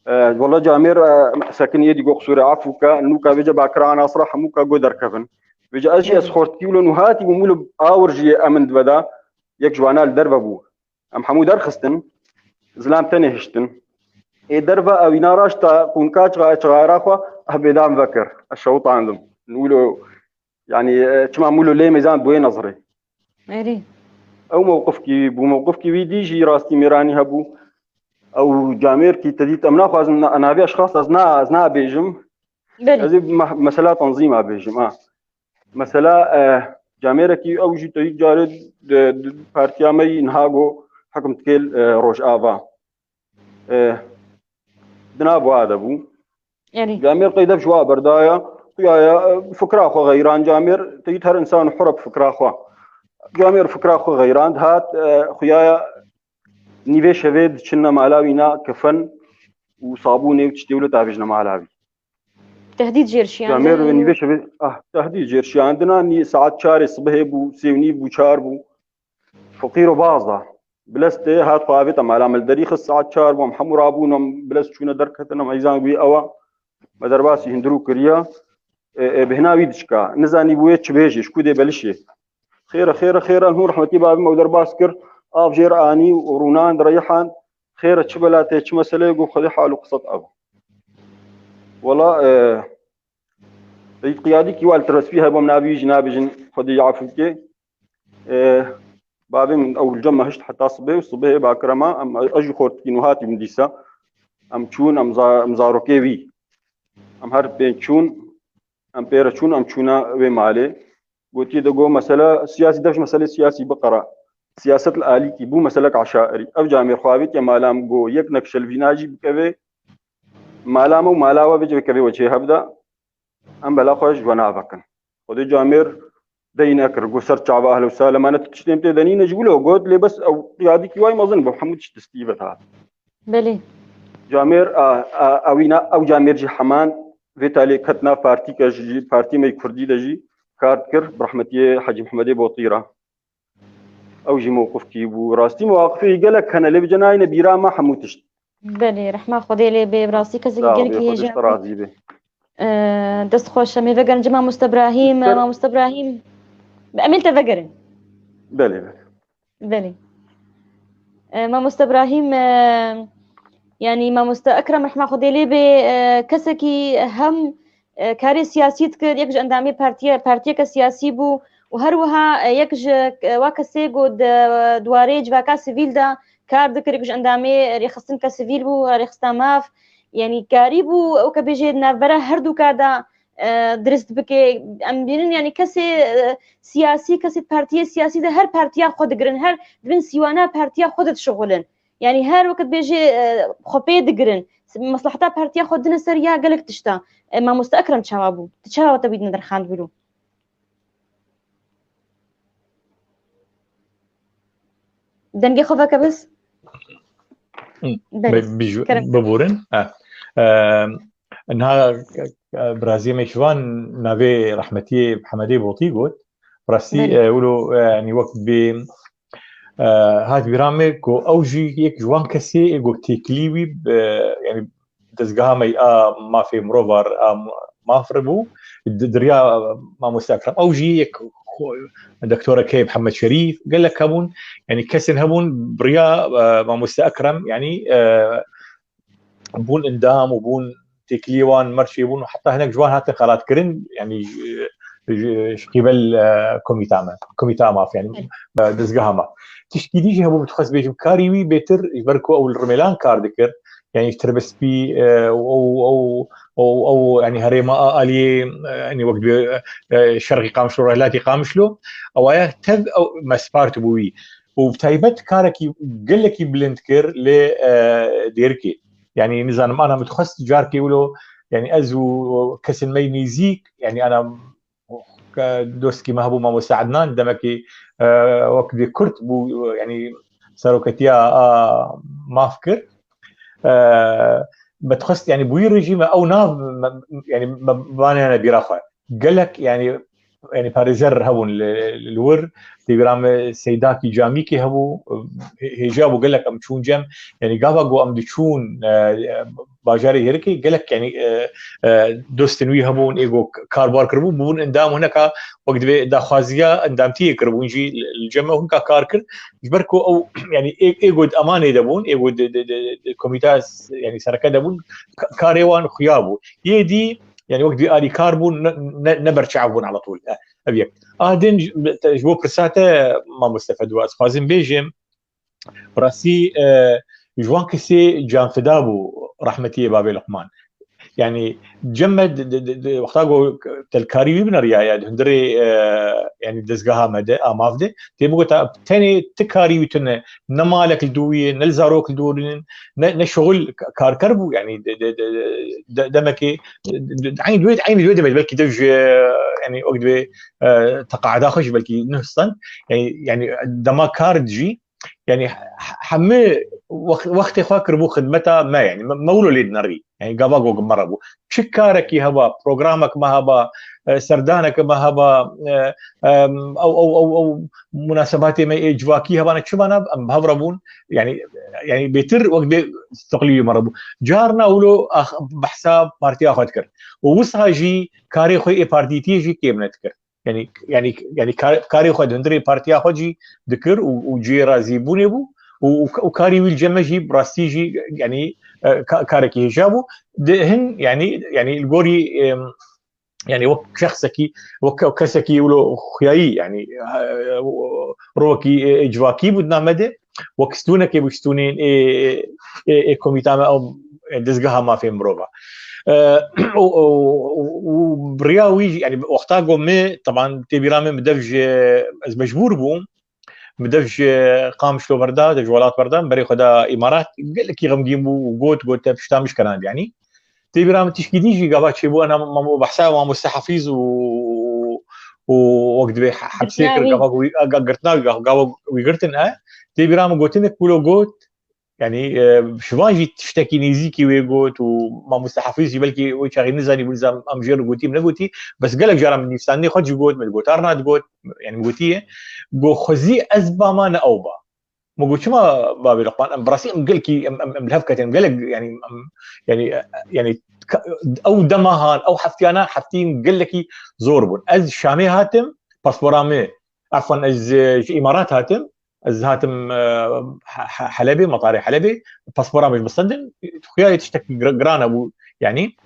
والله جامير ساكن يدي قو قصوري عفوكا نوكا بيجا باكرانا صراحة موكا قو دركفن بيجا أجي أسخورتي ولو نهاتي ومولو آورجي أمن دبدا يك جوانا الدربة بو أم حمو درخستن زلام تاني هشتن إيه دربة أو يناراش تا كونكاش غاراخوا أهبيدان بكر الشوط عندهم نقولوا يعني تمامولو ليه ميزان بوين نظري ايري او موقفك ويديجي راستي ميراني هبو او جامير كي تديت امنا خاز انا ابي اشخاص ازنا بيجم هذه مسألة تنظيم أبيجم مسألة جاميركي أو جي تيجي جارد بارتيامي نهاجو حكم تكيل روش آفا دنابو هذا بو يعني جامير قيدب شوا بردايا يا فكرة أخو غيران جامير تيتهر إنسان حرب فكرة أخو جامير فكرة أخو غيران هات خيايا نيفي شفيد شنا مالاوينا كفن وصابوني وتشتيولو تافجنا مالاوي تهديد جيرشي جامير نيفي شفيد تهديد جيرشي عندنا ني ساعات شاري صبح بو سيوني بو شار بو فقير وبازا بلستي هات قابطة مالام الدريخ الساعات شار بو محمد رابونم بلست شونا دركتنا ميزان بي أوا مدرباسي هندرو كريا بهنا دشكا نزاني بويت شبيجي شكو دي بلشي خير الهور رحمتي بابي مودر باسكر افجير اني ورونان دريحان خير تشبلاتي تش مساله يقول خذي حاله قصه ابو والله قيادي كي والترس فيها بمنابي جنابجن خذي يعفوكي بابي من اول جمع هشت حتى صبي باكرما ام اجي خورتي نهاتي من ديسا ام تشون ام زاروكي وي ام هرب بين تشون ام بيرتشون ام تشونا وي مالي قلت دغو مساله سياسي دفش مساله سياسي بقرا سياسه الالي كي بو مسلك عشائري اف جامير خوابيت يا مالام جو يك نكشل فيناجي بكبي مالام ومالاوا بيجي بكبي وجه هبدا ام بلا خوش وانا فكن خدي جامير دينك رجو سر شعب اهلا وسهلا انا تشتم تدني نجبله قلت لي بس او قيادي كي واي مظن محمد تستيبتها بلي جامير اوينا او جامير جي حمان فيتالي كتنا بارتي كجي بارتي مي كردي دجي كاركر برحمتي حاج محمد بوطيره او جي موقف كي بو راستي مواقفي قالك كان اللي بجناين بيرا ما حموتش بلي رحمه خدي لي براسي كزي قالك هي جا دست خوش مي فقرن جماعه مستبراهيم ما مستبراهيم بأملت فقرن بلي ما مستبراهيم يعني ما اكرم رحمه خدي لي بكسكي هم كاري سياسي تكر يكج اندامي بارتيه كسياسي بو وهروها يكج واكسي قد دواريج واكا سيفيل دا كار ذكر يكج اندامي ريخصن كسيفيل بو ريخصتا ماف يعني كاريبو او كبيجي نافرا هردو كادا درست بكي ام بينن يعني كسي سياسي كسي بارتيه سياسي ده هر بارتيه خود قرن هر بن سيوانا بارتيه خودت شغلن يعني هر وقت بيجي خوبي دقرن مصلحتها بارتيه خودنا سريا قالك تشتا ما مستأكرم تشاوابو تشاوا تبيد ندر خان بلو دنجي خوفك بس ببورن انها برازيل ميشوان نافي رحمتي محمدي بوطي قلت براسي يقولوا يعني وقت ب هاد برامج كو اوجي يك جوان كسي يقول تكليوي يعني دزقامي ما في مروفر ما فربو دريا ما مستكرم اوجي يك الدكتوره كي محمد شريف قال لك هبون يعني كسن هبون بريا ما مستكرم يعني بون اندام وبون تكليوان مرشي بون حتى هناك جوان هات قرات كرن يعني قبل كوميتا ما يعني دزقامه تشكيلي هبو بتخص بيجم كاريوي بيتر يبركو او الرميلان كار ذكر يعني تربس بي او يعني هريما الي يعني وقت شرقي قامشلو رهلاتي قامشلو او تب او مسبارت بوي وبتايبت كاركي قال لك بلندكر ل ديركي يعني نزان انا متخصص جاركي ولو يعني ازو كسن مي ميزيك يعني انا دوسكي ما هبو ما مساعدنان دمكي وقت كرت بو يعني ساروكتيا ما فكر بتخص يعني بوي رجيم او ناف يعني ما انا بيراخا قال لك يعني باريزر هبون الور تيجرام سيداكي جاميكي هبو هجابو قال لك ام تشون جم يعني قابا ام تشون باجاري هيركي قال لك يعني دوستنوي هبون ايجو كاربار كربو بون اندام هناك وقت دا خوازيا اندامتي كربو نجي الجمع هناك كاركر يبركو او يعني ايجو امانه دبون ايجو كوميتاس يعني سركه دبون كاريوان خيابو يدي يعني وقت بيقالي كاربون نبرشعبون على طول ابيك دين جو برساته ما مستفدوا اسخازين بيجم براسي جوان كسي جان فدابو رحمتي بابي لقمان يعني جمد وقتها الكاري بنر يا هندري يعني دزغها مدى مافده تيبغى تاني تكاري وتن نمالك الدويه نلزاروك الدورين نشغل كاركربو يعني دمكي عين دويد بلكي دج يعني وقت تقاعد اخش بلكي نهصن يعني دما كاردجي يعني حمي وقت خاكر بو خدمتها ما يعني مولو ليد نري يعني قباقو مربو شكارك هبا برنامجك ما هبا سردانك ما هبا او مناسبات ما اجواكي هبا نشبانا بهربون يعني بيتر وقت استقليه مربو جارنا ولو بحساب بارتي اخذكر ووسها جي كاري خوي بارتي تيجي كيف نذكر يعني كاري خد هندري بارتي اخذي ذكر وجي رازي بونيبو وكاري ويلجمجي براستيجي يعني كاركي جابو هن يعني الجوري يعني وك شخصكي وكسكي ولو خياي يعني روكي اجواكي بدنا مدى وكستونك بكستونين كوميتا او دزغها ما في مروبا وبرياوي يعني وقتها قومي طبعا تبيرامي مدفج مجبور بوم مدفج قام شلو بردا دجولات بردا بري خدا امارات قال لك يغمديمو وقوت بشتا مش كلام يعني تبيرامي تشكيديجي قابات شيبو انا بحسها ما مستحفيز وقت بي حبسيكر قرتنا قابو ويقرتن تبيرامي قوتنك ولو قوت يعني شواجي تشتكي نيزيكي ويقوت وما مستحفيز بلكي وشاغي نزاني بلزام امجير قوتي من قوتي بس قالك جرى من نفساني خد قوت من قوتارنا تقوت يعني قوتيه قو خزي ازبا ما ناوبا ما قلت ما بابي لقمان براسي قالكي الهفكه قالك يعني او دمهان او حفتيانا حفتين قالكي زوربون از شامي هاتم باسبورامي عفوا از امارات هاتم از هاتم حلبي مطاري حلبي باسبورا مش مصدق خويا تشتكي قرانا يعني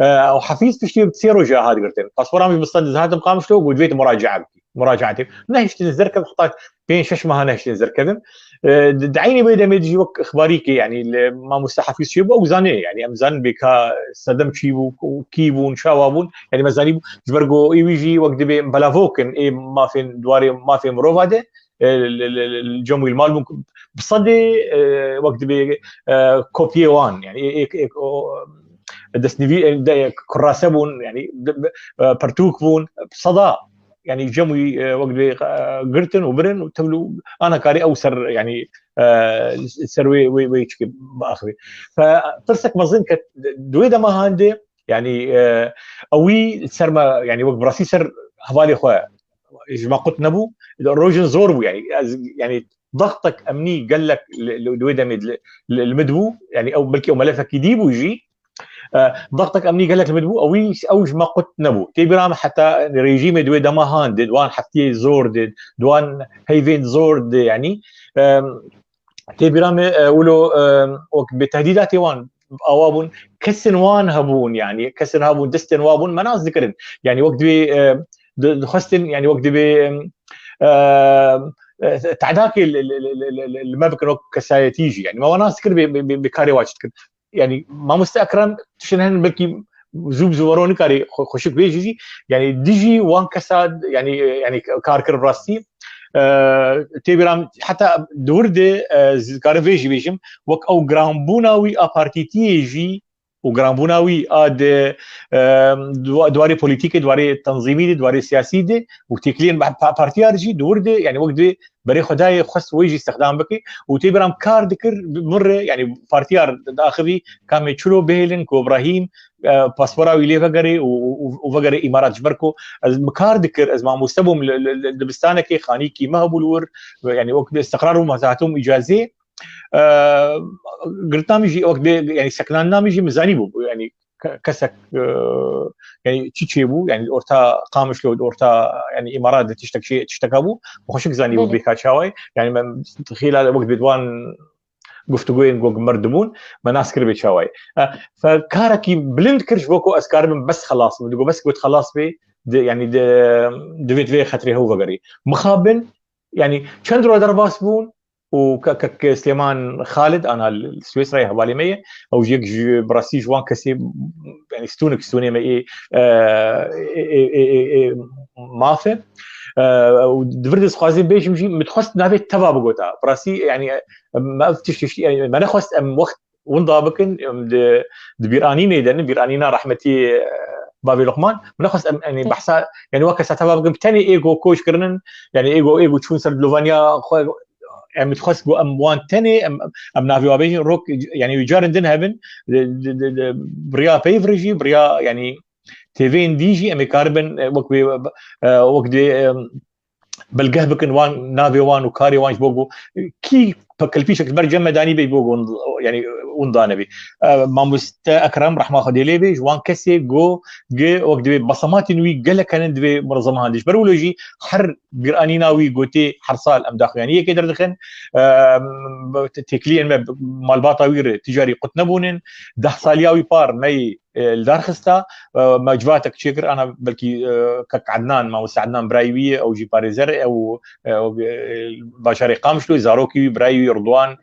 او حفيز تشتي بتصيروا جا هذه قلت باسبورا مش مصدق هاتم قام شلو وديت مراجعتي نهشت الزركب حطيت بين ششمها نهشت الزركب دعيني بيدا ميجي وك اخباريك يعني ما مستحفيز شيبو او زاني يعني امزان بك صدم شيبو وكيبون شاوابون يعني مزاني جبرغو يجي وقت بلافوكن اي ما في دواري ما في مروفاده الجمهور المال ممكن بصدي وقت بي كوبي وان يعني دسنيفي كراسبون يعني برتوكبون بصدا يعني جموي وقت بي قرتن وبرن وتبلو انا كاري اوسر يعني سروي ويشكي باخري فترسك مظن دويدا ما هاندي يعني اوي سر يعني وقت براسي سر حوالي خويا ما قلت نبو الروجن زوربو يعني ضغطك امني قال لك لويدا المدبو يعني او بلكي او ملفك يديبو يجي ضغطك امني قال لك المدبو او ما قلت نبو تيبرام حتى ريجيم دويدا ما هاند دوان حفتي زور دوان هيفين زور يعني تيبرام ولو بتهديدات وان اوابون كسن وان هبون يعني كسن هبون دستن وابون ما ناس ذكرن يعني وقت بي خستن يعني وقت بي تعداك ما بكن كسايتيجي يعني ما ناس ذكر بكاري واجد يعني ما مستأكرم تشنهن بلكي زوب زوروني كاري خشك بيجي يعني ديجي وان كساد يعني كاركر براستي تيبرام حتى دورده كاري فيجي بيجم وك او جرامبوناوي ابارتيتيجي وجرامبوناوي اد دواري بوليتيكي دواري تنظيمي دواري سياسي دي وتكلين بارتيارجي دورده يعني وقت بري خداي خص ويجي استخدام بكي وتيبرام كار ذكر مره يعني بارتيار داخلي كان يشلو بيلن كو ابراهيم باسبوراوي لي فقري وفقري امارات جبركو از مكار ذكر از ما مستبهم دبستانكي خانيكي ما بولور يعني وقت استقرارهم ذاتهم اجازه قلت يجي وقت يعني سكنان يجي مزاني يعني كسك يعني تشيبو يعني اورتا قامش لو اورتا يعني امارات تشتكابو وخشك زاني بيكا شاوي يعني خلال وقت بدوان گفتگوین گوگ مردمون مناس كربي شاوي فكاركي بلند كرش بوكو اسكار بس خلاص بدو بس قلت خلاص بي يعني دفيت في خطري هو فقري مخابن يعني چندرو درباس بون وكك سليمان خالد انا السويسري هوالي مية او جيك براسي جوان كسي يعني ستونك ستوني مي مافه ودفردس خوازين بيش مجي متخص نافي تبا بقوتا براسي يعني ما افتش يعني ما نخص ام وقت ونضابكن بيرانيني دن بيرانينا رحمتي بابي لقمان بنخص يعني بحثا يعني وكسا تبا بقم تاني ايجو كوش كرنن يعني ايجو تشون سر لوفانيا ام تخص بو ام وان تاني ام نافي وابي روك يعني يجارن دن هبن بريا بيفرجي بريا يعني تيفين ديجي ام كاربن وقت بلقه بكن وان نافي وان وكاري وان بوغو كي كلبيش اكبر جمع داني بي بوغو يعني وندانه بي ما مست اكرم رحمه خديلي بي جوان كسي جو جي وقت بي بصمات نوي قال كان دبي منظمه هندش برولوجي حر قرانينا وي قوتي حرصال ام داخل يعني كيدر دخن تكلين مال باطاوير تجاري قطنبونن ده صالياوي بار مي الدار خستا مجباتك شكر انا بلكي كك عدنان ما عدنان برايوي او جي باريزر او باشاري قامشلو زاروكي برايوي رضوان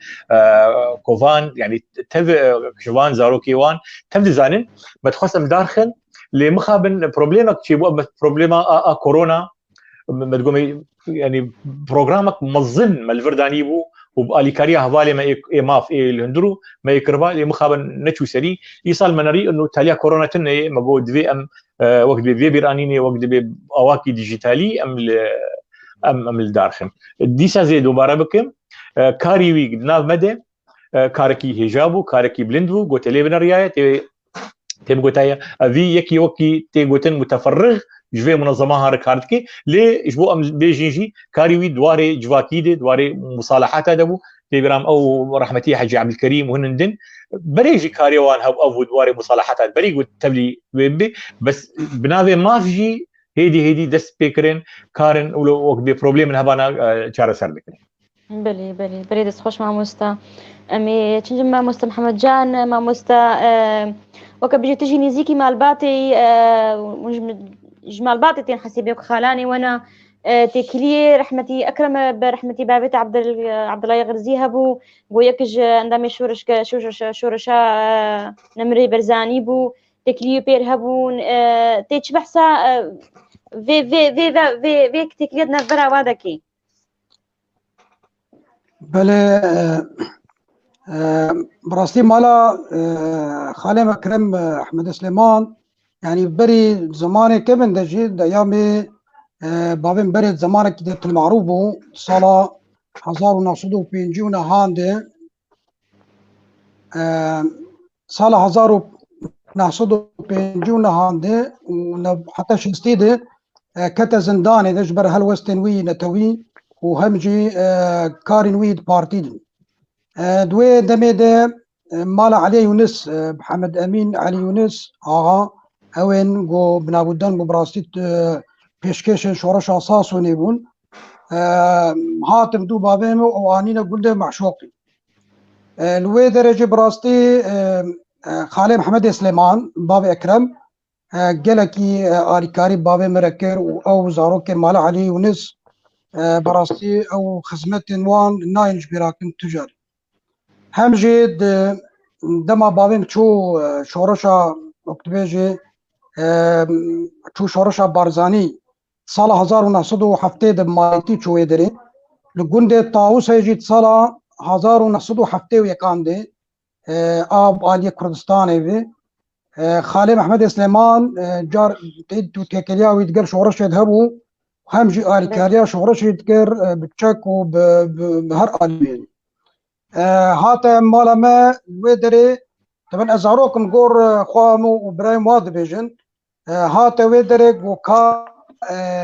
كوفان يعني تف شوان زاروكي وان تبدي زانن ما تخص مدارخن لمخابن بروبليمك شي بروبليما كورونا ما تقوم يعني برنامجك مظن ما الفردانيبو وباليكاريا هوالي ما ماف الهندرو ما يكربا لي مخابن نتشو سري يصل منري انه تاليا كورونا تنه ما جو دبي ام وقت بي بيرانيني وقت بي اواكي ديجيتالي ام الدارخم ديسا زي دوباره بكم كاري ويك ناف مدى كاركي هجابو كاركي بلندو جو تليبنريا تيم قوتايا في يكي وكي تي قوتن متفرغ جوي منظمه ركارتكي لي جبو ام بيجيجي كاريوي دواري جواكيدي دواري مصالحات دبو تيبرام او رحمتي حجي عبد الكريم وهنندن بريجي كاريوان او دواري مصالحات بريغو تبلي ويبي بس بنافي ما فيجي هيدي دس بيكرين كارن ولو بي بروبليم هبانا چاره سر بكرين بلي دس خوش مع مستا امي تشنجم مع مستا محمد جان مع مستا وكبجي تجي نزيكي مع الباطي جمال باطي تين حسيبك خالاني وانا تكلي رحمتي اكرم برحمتي بابت عبد الله يغرزي هبو ويكج عندما شورشا نمري برزاني بو تكلي بير هبون تيش بحثا في تكليدنا برا وادكي بله براستي مالا خالي اكرم احمد سليمان يعني بري زماني كمن دجي ديامي بابن بري زماني كده المعروف صلاة 1950 هانده صلاة 1950 هانده حتى شستيده كتا زنداني دجبر هالوستنوي نتوي وهمجي كارنويد بارتيدن دوي دميده مالا علي يونس محمد امين علي يونس آغا اوين جو بنابودن ببراستيت پیشکش شورش اساسو نبون هاتم دو بابهم وانينا قلده معشوقي لوي درجه براستي خالي محمد سليمان باب اكرم قالكي آليكاري باب مركر او زاروك مالا علي يونس براستي او خدمت وان ناينج براكن تجاري هم جيد دما بابم چو شورشا اکتبیجی چو شورشا بارزانی سال 1970 مالتی چوی داری لگوند طاووس هجید سال 1971 ده آب آلی کردستان وی خالي محمد سليمان جار تيد تكليا ويتقر شورش يذهبوا هم جي آليكاريا شورش يتقر بتشك وبهر آليين هاتا مالا ما ويدري طبعا ازاروكم قور خوامو وبرايم واض بيجن هاتا ويدري وكا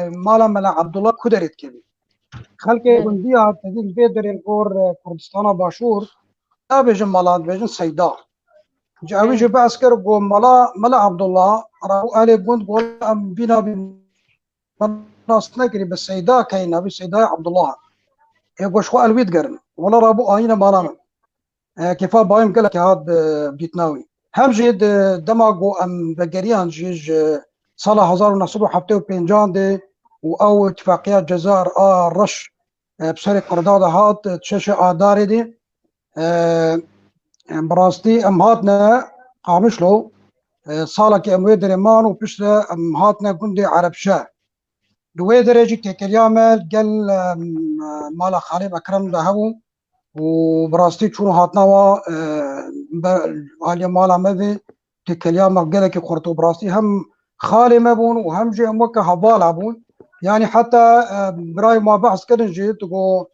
مالا ملا عبد الله كدرت كبي خلقي بنديها تدين ويدري قور كردستان باشور لا بيجن مالات بيجن سيدا جاوي جو باسكر قو ملا عبد الله راو علي بوند قول ام بينا ناس نكري بس سيدا كاينه بسيدا عبد الله يقول شو الويد قرن ولا رابو اين مالانا كيفا بايم قالك هاد بيتناوي هم جيد دماغو ام بقريان جيج صالح 1950 دي او اتفاقيات جزائر رش بسر قرداد هات تشش آداری دی براستی ام هاتنا قامشلو سالك اموي درمان وبشت ام هاتنا قندي عرب شاه دوي درجة كيكريامل قال مالا خالب أكرم دهو وبراستي شنو هاتنا هالي مالا مذي كيكريامل قال كي قرطو براستي هم خالي مبون وهم جي اموكا هبال عبون يعني حتى براي ما بحث كدن جيت تقول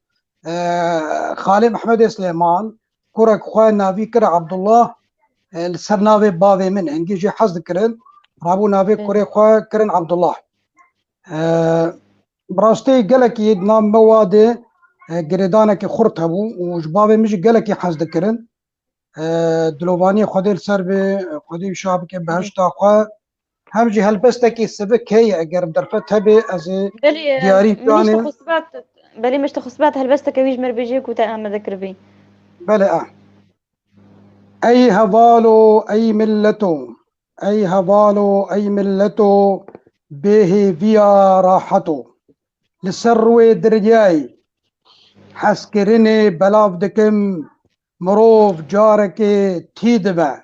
خالي محمد سليمان كرك خوان نافي كرا عبد الله السر نافي بابي من هنجي جي حزد كرن رابو نافي كوري خوان كرن عبد الله براستي قالك يدنا مواد قريدانا كي خرط هبو وجبابي مش قالك يحزد كرن دلوباني خدي السربي خدي شعبك بهشتا خوا هم جي هلبستك السبك هي اگر بدرفت هبي از دياري يعني بلي مش تخصبات هلبستك ويج مربيجيك وتأمل ذكر بي بلى أي هضالو أي ملتو أي هضالو أي ملتو به فيا راحتو لسروي درجاي حسكرني بلاف دكم مروف جارك تيدبا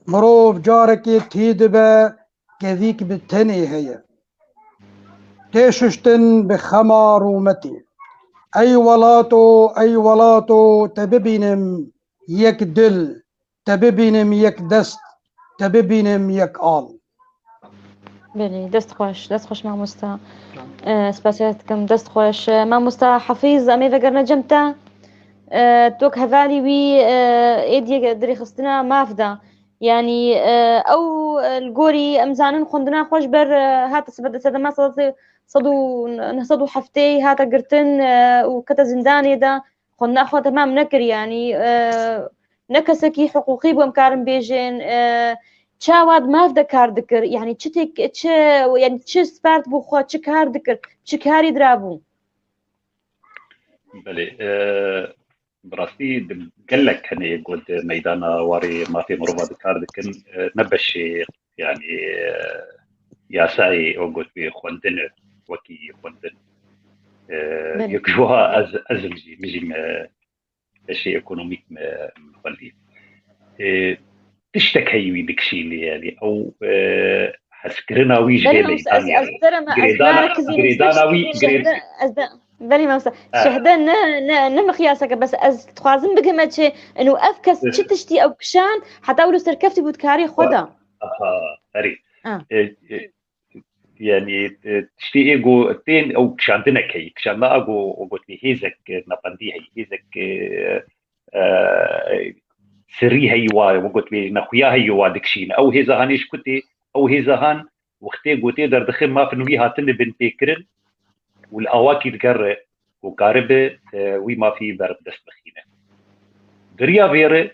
مروف جارك تيدبا كذيك بالتني هي تيششتن بخمار ومتي أي ولاتو تببينم يك دل تببينم يك دست تببينم يك آل بلي دست خوش ما مستا سپاسیاتکم دست خوش ما مستا حفيظ أمي فقرنا جمتا توك هذالي وي إيدي دري خستنا مافدا يعني أو الجوري أمزانن خندنا خوش بر هات سبدا ما صدو حفتي هاتا قرتن وكتا زنداني دا خندنا أخوة تمام نكر يعني نكسكي حقوقي بومكارم بيجين چاواد ماف دكار دكر يعني چتك يعني چ سپارت بو خو چ کار دكر چ کاری درابو بله براستي قال لك كان يقول ميدان واري ما في مربع دكار دكن نبشي يعني يا سعي وقلت في خوندن وكي خوندن يكوا ازمجي مجي شيء ايكونوميك مخلي تشتكي بكشيلي يعني او حسكرناوي جيلي غريداناوي بلي ما شهدان نمخياسك بس از تخازم بقمتش انه افكس تشتي او كشان حتى اولو سركفتي بودكاري خدا هري يعني تشتي ايجو تين او كشاندنا كي كشانا اجو وقلت لي هيزك نبندي هيزك سري هيوا وقلت لي نخويا هيوا دكشين او هيزا هانيش كنتي او هيزا هان وقتي قوتي در دخل ما في نوي هاتن بنتي كرن والاواكي القرة وقاربة وي ما في برد دست بخينة دريا فيرة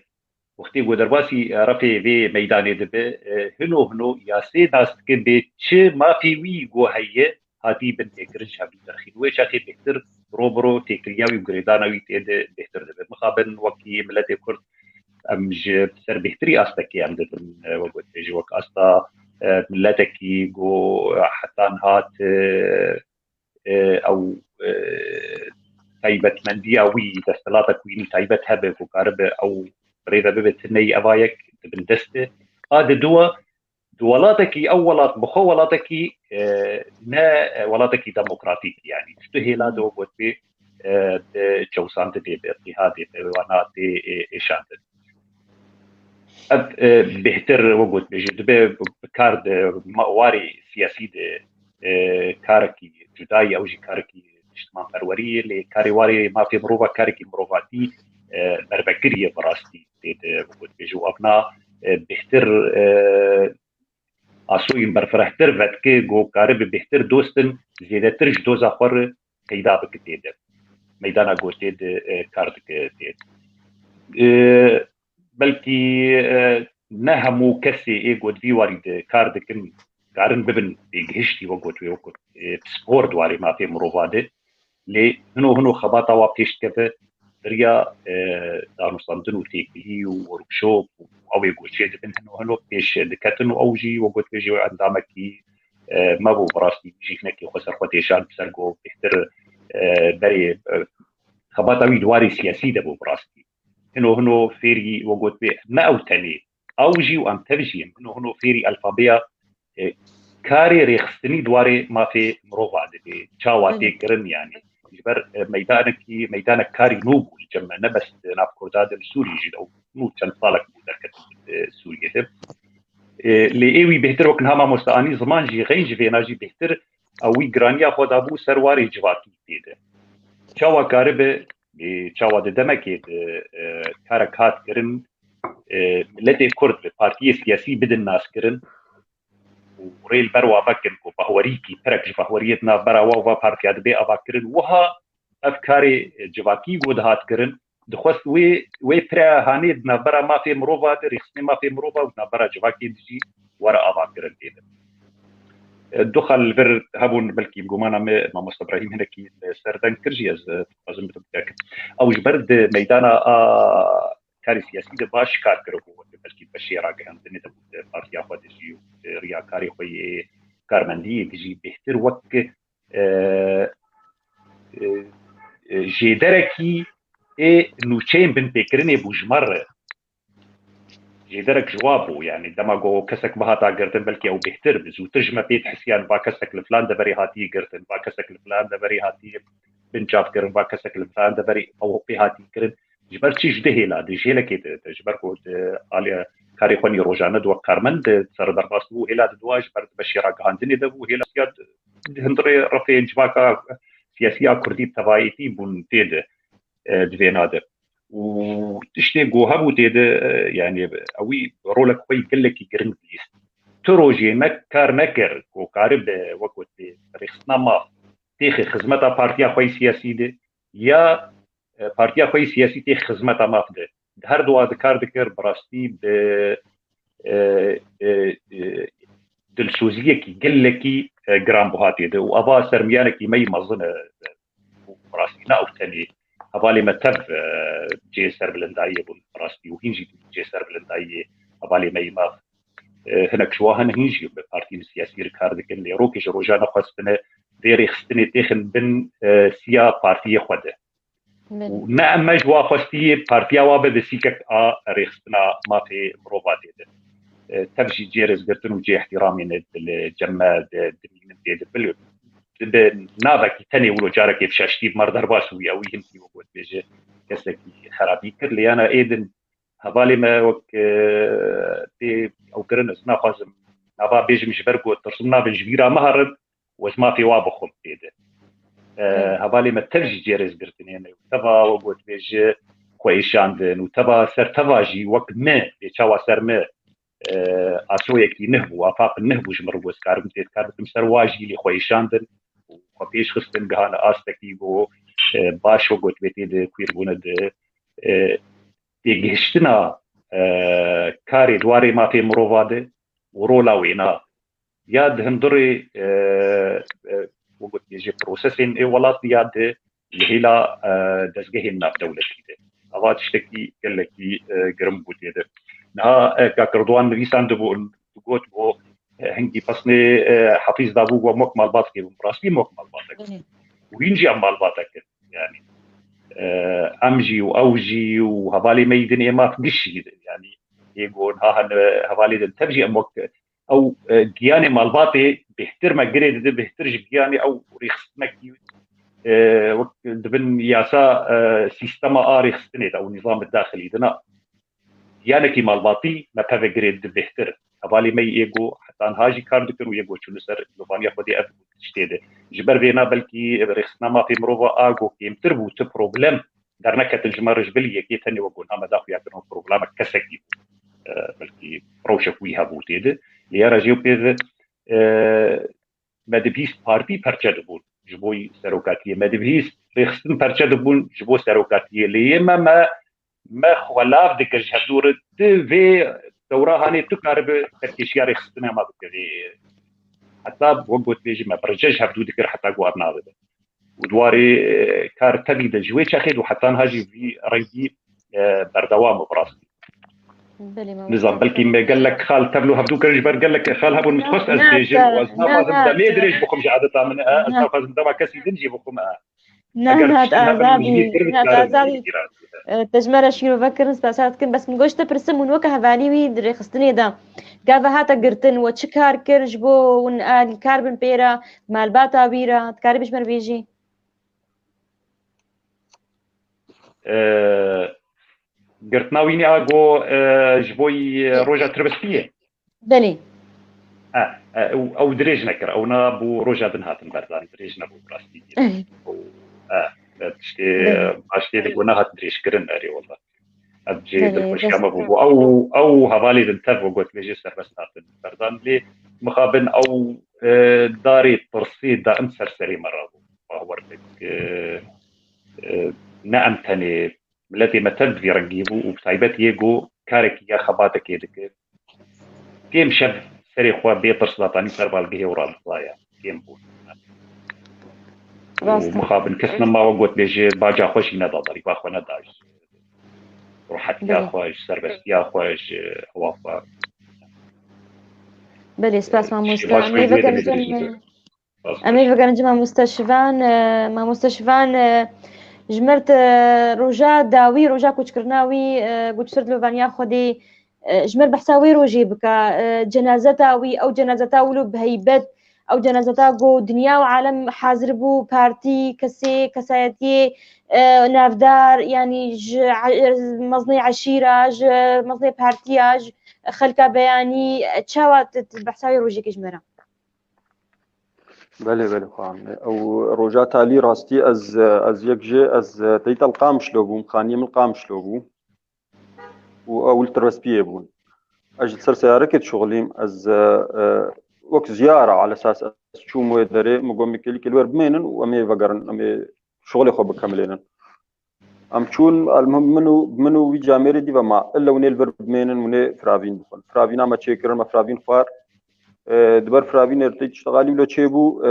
وقتي قو درباسي رفي في ميداني دبه هنو ياسي ناس كبه چه ما في وي قو هيا هاتي بنتي كرن شابي درخين ويشاكي بهتر روبرو تيكرياوي وقريداناوي تيده بهتر دبه مخابن وكي ملتي كرد امج بسر بهتري استكي عمدتن وقت بيجي وك استا ملتكي جو حتى هات او تايبت مندياوي دستلاتك وين تايبت هبه وكاربه او بريده ببتني ابايك بندسته هذا دولاتكي او ولات بخولاتكي نا ولاتكي ديمقراطيك يعني تشتهي لا دو وقت بي جوسانت دي باضطهاد وانا دي ايشانت بهتر وقت بيجي بكارد واري سياسي دي كاركي جداي او جي كاركي اجتماع پروري اللي كاري واري ما في مروفا كاركي مروفاتي مربكريه براستي وقت بيجو ابنا بهتر اسوين برفرحتر فتكي جو كارب بهتر دوستن زيادتر جدوز اخر قيدا بكتيد ميدانا غوتيد كاردك تيد بلكي نهمو كسي ايغود في وارد كاردكن قارن ببن بيجهشتي وقت ويوقت بسبورد واري ما في مروفاده لي هنو خباطه وابتيش كفه دريا دانو صندن وتيكلي ووركشوب او يقول شيء دبن هنو بيش دكتن اوجي وقت بيجي عندامكي ما بو براستي بيجي هناك يخسر خوتيشان بسرقو بيحتر بري خباتاوي دواري سياسي دبو براستي هنو فيري وقوت بي ما او تاني اوجي وام تبجي هنو فيري الفابيا كاري ريخستني دواري ما في مروفا دبي تشاواتي كرن يعني جبر ميدانك كاري نوبو الجمع نبس ناف كرداد السوري جد او نو كان طالك دركت سوريا دب اللي ايوي بهتر وكن هما مستاني زمان جي غين جفينا جي بهتر اوي جرانيا خود ابو سرواري جواكي تيده چاوا كاربه چاوا دمكي كاركات كرن ملت كرد بارتي سياسي بدن ناس كرن وريل بروا فكن كو بهوريكي برك بهوريتنا بروا وبارتي ادبي افكرن وها افكاري جواكي ودهات كرن دخوست وي برا هانيد نبرا ما في مروفا ريخني ما في مروفا ونبرا جواكي دجي ورا افكرن كده دخل بر هبون بلكي بقومانا ما مصطفى ابراهيم هنا كي سردن كرجيز لازم تتاكد او جبرد ميدانا كاري سياسي ده باش كار كرو بلكي بشيرا كان دني ده بارتيا خدجي ريا كاري خوي كارمندي تجي بهتر وقت جيدركي نوچين بن فكرني بوجمر جدرك جوابه يعني دماغو كسك بهاتا قرتن بلكي او بهتر بزو ترجمه بيت حسيان باكسك الفلان دبري هاتي قرتن باكسك الفلان دبري هاتي بنجاف كرن باكسك الفلان دبري او بهاتي كرن جبرتي جدهلا دجيلا كيت جبركو على كاري خوني روجانا دو كارمند صار درباسو هلا دواج برد بشيرا غاندني دبو هلا سياد هندري رفين جواكا سياسيه كردي تبايتي بون تيد دفيناده وتشتي جوهبو تيده يعني اوي رولك خوي كلك يقرن بليس تروجي مكر نكر وقارب وقت رخصنا ما تيخ خدمتا بارتيا خوي سياسي دي يا بارتيا خوي سياسي تيخ خدمتا ما فده هر دو ذكر ذكر براستي ب دلسوزيه كي قلكي جرام بوهاتي ده وابا سرميانك مي مظن براستي نا اوتاني هبالي متب جي سربلندايه بون براستي وهنجي جي سربلندايه هبالي مي ما هناك شواهن هنجي بارتي السياسي ركاردك اللي روكي جروجانا خاصتنا ديري خستني تيخن بن سيا بارتي خوده نعم جوا خاصتي بارتيا وابد سيكك ريخستنا ما في مروفاتي تبجي جيرز قرتن وجي احترامي الجماد دمين ديد نابك تاني ولو جارك يفشاشتي بمردر باسوي او يهمتي وقوت بيجي كسك خرابي كر لي انا ايدن هبالي ما وك تي او كرن اسنا خازم نابا بيجي مش برقو ترسمنا بنجبيرا مهرب واسما في وابخم تيده هبالي ما ترجي جيرز قرتنين وتبا وقوت بيجي كويشاندن وتبا سر تباجي وقت ما بيشاوا سر ما اسويكي نهبو افاق نهبو جمرو سكارم تيت كارم سرواجي لي خويشاندن وبيش خستن جهانا استكي بو باش وقت بيتي كويربونا د تيجشتنا كاري دواري ما في مروفاده ورولا وينا ياد هندري وقت يجي بروسيسين اي ولات ياد لهلا دزجهنا دولتي ده ابا تشتكي قالكي جرم بودي ده نا كاكردوان ريسان دبو قوت بو هنجي بسني حفيظ دابو ومك مالباتك براسي مك مالباتك وينجي ام مالباتك يعني امجي واوجي وهبالي ميدن ما فقشي يعني يقول ها هبالي تبجي امك او جياني مالباتي بيحترم جريد بيحترج جياني او ريخستنك دبن ياسا سيستما ريخستنيت او النظام الداخلي دنا جيانك مالباتي ما بها جريد بيحتر هبالي مي يجو حتى هاجي كاردكر ويجو شنو سر لوبانيا خدي اب تشتيده جبر بينا بلكي ريخسنا ما في مروفا اغو يمتربو تبروبلم درنا كتنجمر جبليه كي ثاني وقول اما دافع يكون بروبلم كسكي بلكي بروشك ويها بوتيده لي راجيو بيد مدبيس بارتي برچدبون جبوي سروكاتيه مدبيس ريخستن برچدبون جبو سروكاتيه لي ما خلاف ديك جهدور في دورة هاني تقارب تركيشياري خستنا ما بكري حتى وقت بيجي ما برجج هبدو ذكر حتى قوار ناظر ودواري كار تبي دجوي تاخذ وحتى هاجي في ريدي بردوام براسي نظام بلكي ما قال لك خال تبلو هبدو كرج بر قال لك خال هبون متخصص ازديج وازنا فازم دا ما يدريش بكم جعدتها من اسنا فازم دا ما كسي دنجي بكم نهات آزادي تجمرة شيرو فكر استاسات كن بس من قشته برسم ونوكه هفاليوي دري خستني دا قافا هاتا قرتن وتشكار كرجبو ون الكاربن بيرا مال باتا بيرا تكاري بيش مربيجي قرتناويني اغو جبوي روجا تربستيه بلي او دريج نكر او نابو روجا بنهاتن بردان دريج نابو براستي باشتي لقونا هات دريج كرن اري والله ابجي بالخشيام ابو او هفالي دنتف وقلت بيجي سربستاتن بردان لي مخابن او داري ترصي دا امسر سري مرابو وهورتك نعم تاني التي ما تدفي رنجيبو وبسايبت يجو كارك يا خباتك يدك كيم شف سري خوا بيتر سلاطاني سربال جهي ورا الضايا كيم بو ومخابن كسنا ما وقت بيجي باجا خوش ندادري باخو نداش روحت يا خوش سربست يا خوش هوافا بلي سباس ما مستشفى أمي فكان جمع مستشفان جمرت روجا داوي روجا كوش كرناوي كوش سرد لوفانيا خدي جمر بحساوي روجي بكا جنازتاوي أو جنازتاولو بهيبت أو جنازتا جو دنيا وعالم حاضر بو بارتي كسايتي نافدار يعني مصنع عشيرة مصنع بارتياج خلقا بياني تشاوات بحساوي روجي كجمرة بله خواهم او روجا تالي راستي از يكجي از تيتا القام شلوبو مخانيم القام شلوبو و اول ترسبيه بون اجل سر سياركت شغليم از وقت زياره على اساس شو مو دري مقوم كل كل ورب مينن وامي فقرن امي شغلي خو بكملين ام شون المهم منو وي جاميري دي ما الا وني الفرب مينن وني فرافين بخل فرافينا ما تشيكرن ما فرافين خوار دبر فرافين ارتي تشتغالي ولا تشيبو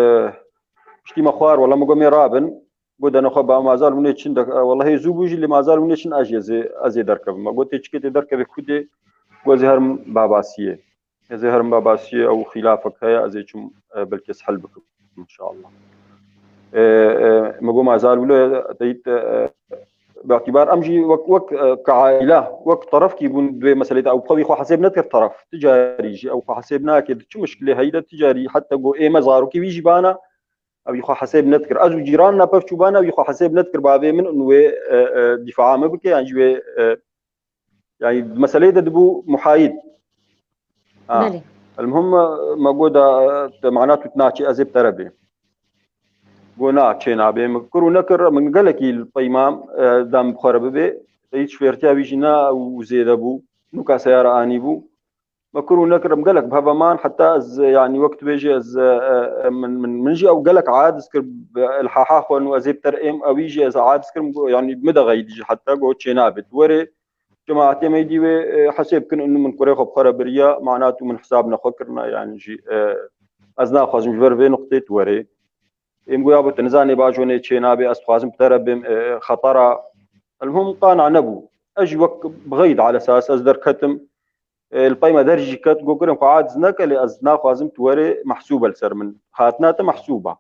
شتي مخوار والله مقوم رابن بود انا خو با مازال وني تشند والله زوبوجي اللي مازال وني تشن ازي دركب ما قلت تشكيت دركب كودي وزهر باباسيه زهر باباسيه او خلافك هي ازيكم بالكس حل بكم ان شاء الله مقوم مازال ولا تيت باعتبار امجي وك كعائله وك طرف كيبون دو مساله او بخوي خو حساب نذكر طرف تجاري او خو حسابنا كده شو مشكله هيدا تجاري حتى جو اي مزارو كي بيجي بانا او يخو حساب نذكر ازو جيراننا بفشو بانا ويخو حساب نذكر بابي من انه دفاع ما بك يعني يعني مساله دبو محايد المهم ما قودا معناته تناچي ازب تربي قونا تشينا بي مكرو نكر من قالكي الطيمام دام بخرب بي ايش فيرتيا بيجينا وزيد ابو نوكا سياره اني بو مكرو نكر مقالك بهبمان حتى از يعني وقت بيجي از من جي او قالك عاد سكر الحاحا خون وزيب ترقم او يجي از عاد سكر يعني مدغ يجي حتى قو تشينا بتوري جماعتي ما يدي حسب كن انه من كوريخو بخربريا معناته من حسابنا فكرنا يعني جي ازنا خازم جبر نقطه وري يمقوا يابو تنزاني باجوني تشينابي اسخازم تربم خطره المهم قانع نبو اجي وقت بغيد على اساس ازدر كتم القيمه درجي كت قوكرم قاعد زنك اللي ازنا خازم توري محسوبه لسر من خاتناته محسوبه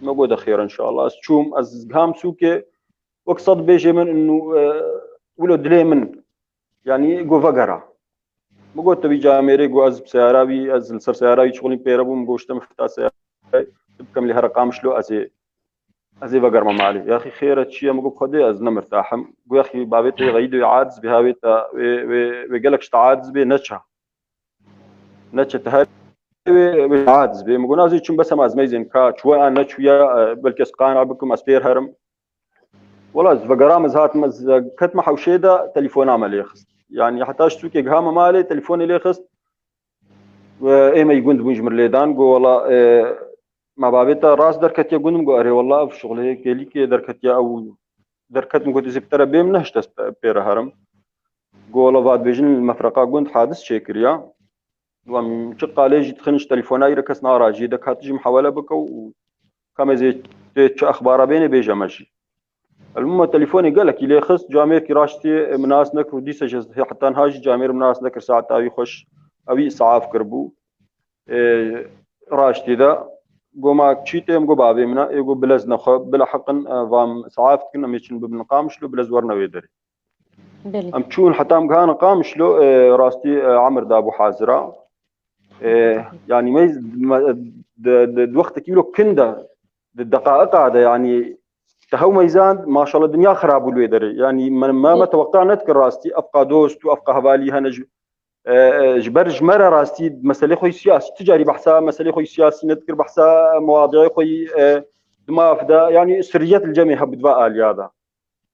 موجود خير ان شاء الله تشوم ازغام سوكي وقصد بيجي من انه ولو دلي من يعني جو فقرة مقول تبي جاميري جو از بسيارابي از السر سيارابي شغلين بيربو مقولش تمفتح سيارابي تبكم لي هرقام شلو ازي فقر مالي يا اخي خيرت شيء مقول خدي از نمرتاحم جو يا اخي بابيتي غيدو يعادز بهاويتا وقالك شتعادز بي نتشا تهل عادز بي مقول نازي تشم بس ما زميزين كا شوي انا شويه بلكس قانع بكم اسبير هرم والله فقرام زهات مز كتمه حوشيده تليفون عملي خست يعني حتى اشتوكي قهامه مالي تليفوني لي خست وايما يقول بنجمر ليدان قو والله ما بابيتا راس دركت يقول قو اري والله في شغل هيك لي كي دركت يا او دركت مقول زبتره بيم نهشت بير هرم قو والله بعد بيجن المفرقه قلت حادث شيكريا وم شق عليه جيت خنش تليفوناي ركس نارا جي دك هاتجي محاوله بك وكما زي اخبار بيني بيجا ماشي المهم تليفوني قال لك لي خص جامير كراشتي مناس نكر وديس جز حتى نهاج جامير مناس نكر ساعه اوي خش اوي اسعاف كربو راشتي ذا قوما تشيتم قو بابي منا يقول بلز نخ بلا حقن ضام سعافت كنا ميشن بنقامش له بلز ورنا ويدري بله ام تشون حتى ام كان قامش له راستي عمر دابو حازرة يعني ما وقت كيلو كندا الدقائق هذا يعني تهو ميزان ما شاء الله الدنيا خراب الويدري يعني ما توقعنا نذكر راستي ابقى دوست وابقى هبالي هنج جبرج مرة راستي مسألة خوي سياسي تجاري بحثها مسألة خوي سياسي نذكر بحثها مواضيع خوي دما فدا يعني سريات الجميع بدفاع لي هذا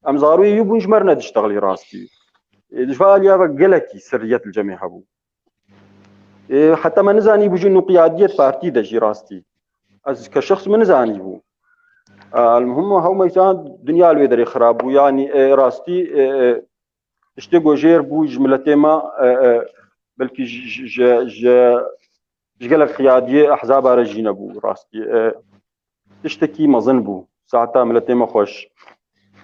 ام ضروري يبون جمرنا تشتغلي راستي دفاع لي هذا قلكي سريات الجميع هبو حتى ما نزاني بوجي انه قيادية بارتي دجي راستي از كشخص ما نزاني بو المهم هو ميزان الدنيا الويدري خراب ويعني راستي اشتقوا جير بو جملتي ما بلكي جلك قيادية أحزاب رجينا بو راستي تشتكي مظن بو ساعتها ملتي ما خوش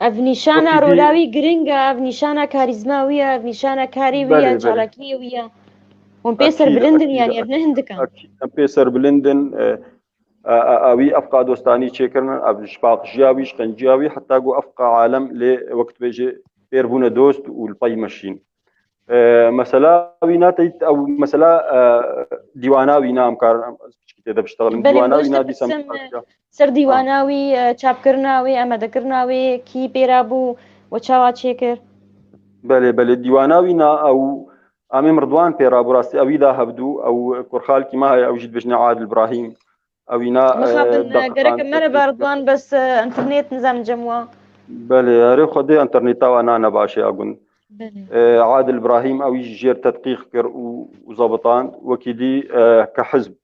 افنيشانا رولاوي جرينجا افنيشانا كاريزماوية افنيشانا كاريوية جالاكيوية ومبيسر بلندن يعني ابن هندكان مبيسر بلندن اوي افقا دوستاني تشيكرنا ابشباق جياوي شقنجياوي حتى قو افقا عالم لوقت بيجي بيربونا دوست والباي ماشين مثلا وينات او مثلا ديواناوي نام كار كده بشتغل ديواناوي نادي سر ديواناوي تشابكرناوي اما ذكرناوي كي بيرابو وتشاوا تشيكر بله ديواناوي نا او امي مرضوان بيرابو راسي اوي دا هبدو او كرخال كيما هي او جد بجنا عادل ابراهيم اوينا مخابن قرك مره باردوان بس انترنت نظام جموا بله ري خدي انترنت وانا باشي اقول عادل ابراهيم او يجير تدقيق كر وزبطان وكيدي كحزب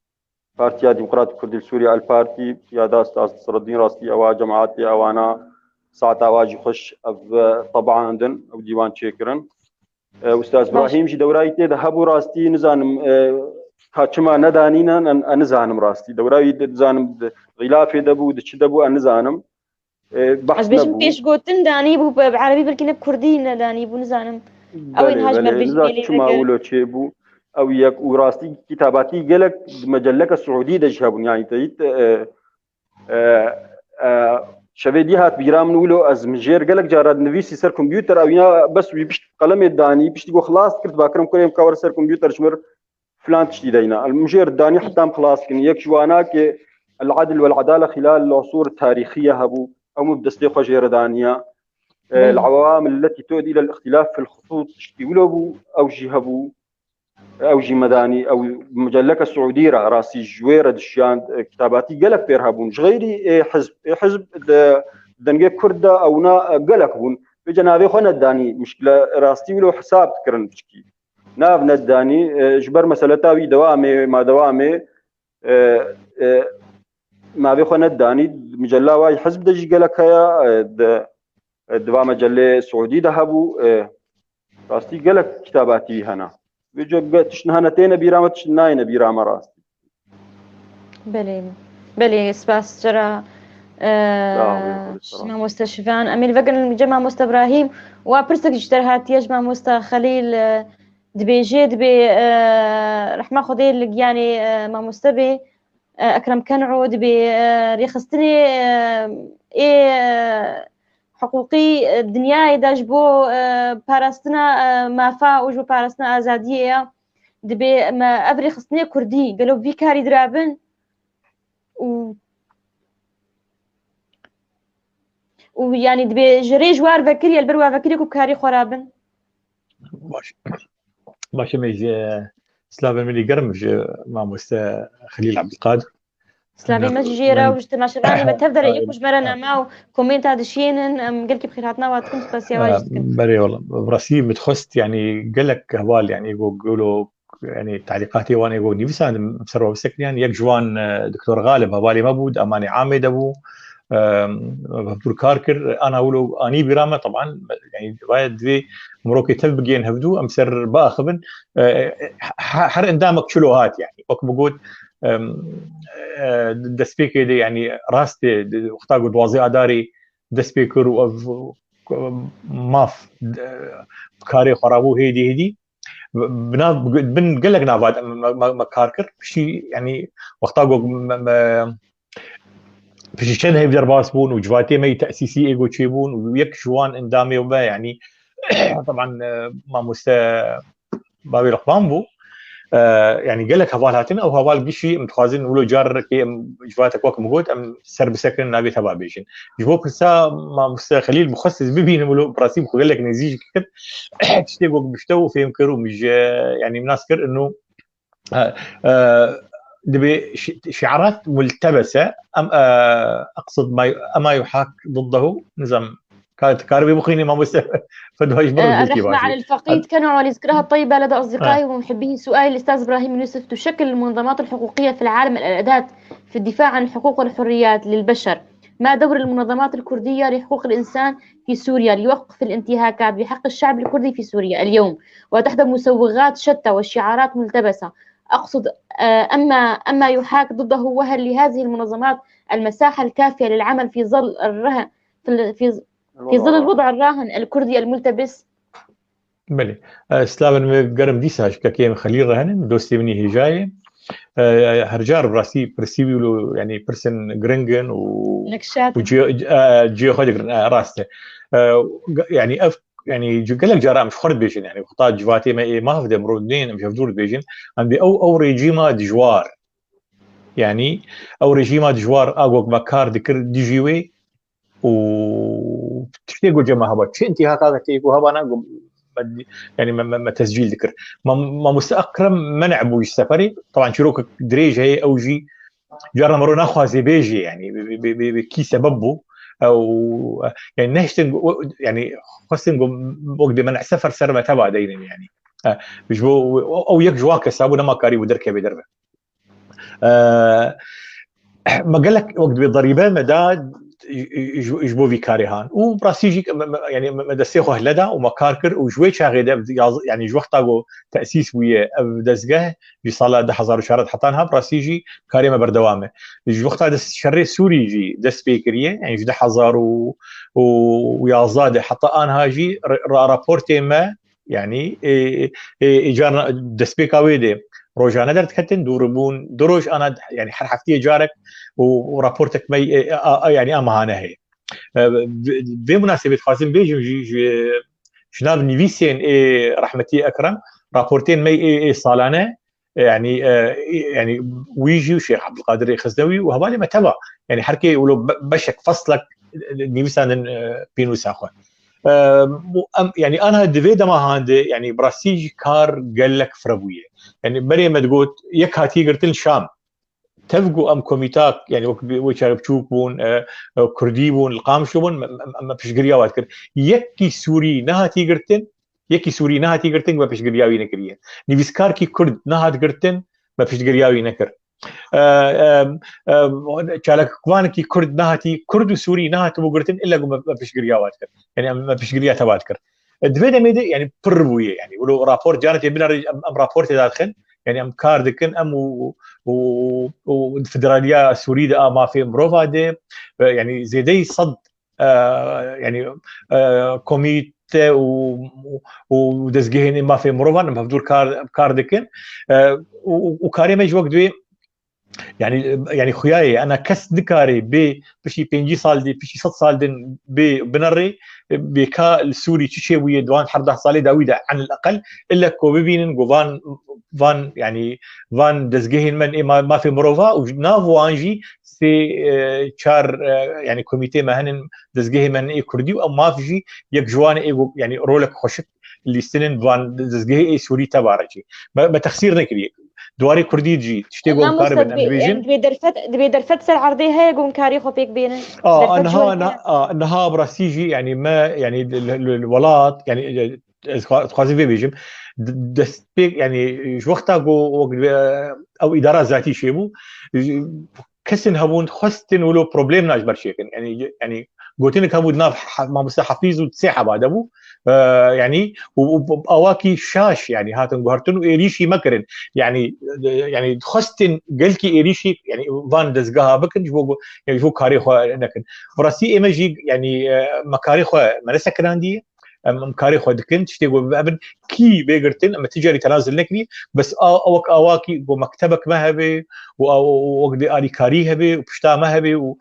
بارتيا ديمقراطي كردي سوريا البارتي قيادة استاذ نصر الدين راستي او جماعتي او انا ساعتها واجي خش طبعا عندن او ديوان شيكرن استاذ ابراهيم جي دورايتي ذهبوا راستي نزانم كاتشما ندانينا نزانم راستي دوراي نزانم غلافي دبو دش دبو نزانم بحث بيجم بيش قوتن داني بو بعربي بلكن بكردي نداني بو نزانم او انهاج مربيج شو معقوله تشيبو او يك وراستي كتاباتي قالك مجلك السعودي دجهبون يعني تيت شبيدي هات بيرام نولو از مجير قالك جارد نفيسي سر كمبيوتر او بس بيش قلم داني بيش تقول خلاص كرت باكرم كريم كور سر كمبيوتر شمر فلان تشتي دينا المجير داني حتى خلاص كن يك جواناك العدل والعداله خلال العصور التاريخيه هبو او مبدستي خجير دانيا العوامل التي تؤدي الى الاختلاف في الخطوط يقولوا او جهبو او جي مداني او مجلك السعوديه راسي جويره دشان كتاباتي قالك بيرهبون غيري حزب دنجي كرده او نا قالك بون بجنابي خونا داني مشكله راستي ولو حساب تكرن بشكي ناب نداني جبر مسالتاوي دوامي ما دوامي ما بيخو نداني مجله واي حزب دجي قالك يا دوا مجله سعودي ذهبوا راستي قالك كتاباتي هنا بيجو تشنهانتين بيرامه تشناين بيرامه راستي بلي سباس جرا ما مستشفان امير فقن جمع مست ابراهيم وبرسك اشترهات يجمع مست خليل دبيجي دبي رحمه خدي يعني ما مستبي اكرم كنعو دبي ريخستني حقوقي الدنيا إذا جبو باراستنا مافا وجو باراستنا آزادية دبي ما أبري خصني كردي قالوا في كاري درابن ويعني دبي جري جوار فكري البروا فكري كاري خرابن باش ميج سلافا ملي قرمج مع مست خليل عبد القادر سلامي مجيرة واجتماع شباني ما تفضل يكوش مرنا معه كومنت هذا شيء قلت بخير هاتنا واتكم بس يا واجد بري والله براسي متخست يعني قال لك هوال يعني يقولوا يعني تعليقاتي وانا يقول نفسي انا مسروا بسكن يعني يك جوان دكتور غالب هوالي مبود اماني عامد ابو دكتور كاركر انا اقولوا اني برامه طبعا يعني وايد ذي مروكي تلبقين هبدو امسر باخبن حر اندامك شلوهات يعني وقت بقول دسبيكر يعني راستي وقتاقو دوازي اداري دسبيكر ماف كاري خرابو هيدي بن قال لك نافاد ما كاركر شيء يعني وقتاقو فششن هي بدر باسبون وجواتي مي تاسيسي ايجو تشيبون ويك جوان اندامي وما يعني طبعا ما مستا بابي القبان بو يعني قال لك هبالاتن او هبال بشي متخازن ولو جار كي جواتك وك مقود ام سر بسكن نابي تبع بيجن جوك سا ما مستا خليل مخصص ببين ولو براسيم قال لك نزيج كت تشتي وك بشتو فيهم كرو مش يعني مناسكر انه دبي شعارات ملتبسه ام اقصد ما يحاك ضده نظام كانت كاربي مخيني ما مست فدوش برضه الرحمة على الفقيد كنوع لذكرها الطيبة لدى أصدقائي ومحبيه. سؤال الأستاذ إبراهيم يوسف: تشكل المنظمات الحقوقية في العالم الأداة في الدفاع عن الحقوق والحريات للبشر. ما دور المنظمات الكردية لحقوق الإنسان في سوريا ليوقف الانتهاكات بحق الشعب الكردي في سوريا اليوم وتحت مسوغات شتى وشعارات ملتبسة؟ أقصد أما يحاك ضده، وهل لهذه المنظمات المساحة الكافية للعمل في ظل الرهن في ظل الوضع الراهن الكردي الملتبس؟ بله سلام قرم ديساش كاكيم خليل رهن دوستي مني هجاي هرجار براسي برسيبيولو يعني برسن جرينجن نكشات وجيو خدق راسته يعني يعني قال لك جرام مش خرد بيجن يعني خطات جواتي ما هفده مرودين مش هفدور بيجن عندي او ريجيما دجوار يعني او ريجيما دجوار اغوك مكار دكر ديجيوي و تشتيقوا جماعه هبا شي انتهاكات تيجوا هبا انا يعني ما تسجيل ذكر ما مستأكرم منع بوش سفري طبعا شروك دريج هي او جي جرى مرونا خوازي بيجي يعني بكي سببه او يعني نهشتن يعني خصن وقت منع سفر سر تبع دين يعني مش او يك جواك سابونا ما كاري ودركه بدربه ما قال لك وقت بضريبه مداد يجبو في كاريهان وبراسيجي يعني مدسيخو هلدا ومكاركر وجوي شاغيده يعني جو وقتاغو تاسيس ويا دزغه في صاله 10000 شهر حطانها براسيجي كاريمه بردوامه جو وقتها دس شري سوري جي دس بيكريه يعني 10000 ويا زاده حتى ان هاجي رابورتي ما يعني اجانا دس بيكاويدي روجانا درت كتن دوربون دروج انا يعني حرحفتي جارك ورابورتك مي يعني امانه هي بمناسبه خازن بيجي شناب نيفيسين رحمتي اكرم رابورتين مي صالانه يعني يعني ويجي وشيخ عبد القادر الخزنوي وهبالي ما تبع يعني حركي ولو بشك فصلك نيفيسان بينو ساخو يعني انا دفيدا ما هاندي يعني براسيج كار قال لك فربويه يعني بري ما تقول يك هاتي قرتل شام تفقوا ام كوميتاك يعني وكار بتشوفون كرديبون القامشون ما فيش قرياوات كر يكي سوري نهاتي قرتن يكي سوري نهاتي قرتن ما فيش قرياوي نكريه نيفيسكار كي كرد نهات قرتن ما فيش قرياوي نكر شالك كوانكي كرد نهاتي كرد وسوري نهات بوغرتن الا ما فيش قرياوات كر يعني ما فيش قريا تبعت كر دفيدا ميدي يعني بربويه يعني ولو رابور جانت يبنا ام رابورت داخل يعني ام كاردكن ام والفدراليه سوريا ما في مروفا دي يعني زيدي صد يعني كوميتي ودزجهن ما في مروفا مفدور كاردكن وكاريمه وقت يعني خياي انا كس دكاري بشي 5 سال دي بشي 6 سال دين بنري بكا السوري تشي ويا دوان 11 سال داويدا عن الاقل الا كو بيبين جوفان فان يعني فان دزجهن من ما في مروفا ونافو انجي سي تشار يعني كوميتي مهن دزجهن من كردي او ما فيجي يك جوان يعني رولك خشت اللي سنن فان دزجه سوري تبارجي ما تخسير نكري دواري كردي جي تشتيغون كاربن امبيجن دبي درفت سر عرضي هي قوم كاري خبيك بينه انها براسيجي يعني ما يعني الولات يعني خازي في بيجم دسبيك يعني وقتها او اداره ذاتي شيبو كسن هبون خستن ولو بروبليم ناش برشيكن يعني قلتلك هبو ناف ما بس حفيز وتسيحه بعد ابو يعني واواكي شاش يعني هاتن قهرتن وإيريشي مكرن يعني خستن قلكي إيريشي يعني فان دزقها بكن يعني جو كاريخو نكن براسي إيماجي يعني مكاريخو ما نسكران دي ام كاري خود كنت تشتي ابن كي بيجرتن اما تجاري تنازل نكني بس اوك اواكي ومكتبك ما هبي وقدي الي كاري هبي وبشتا ما هبي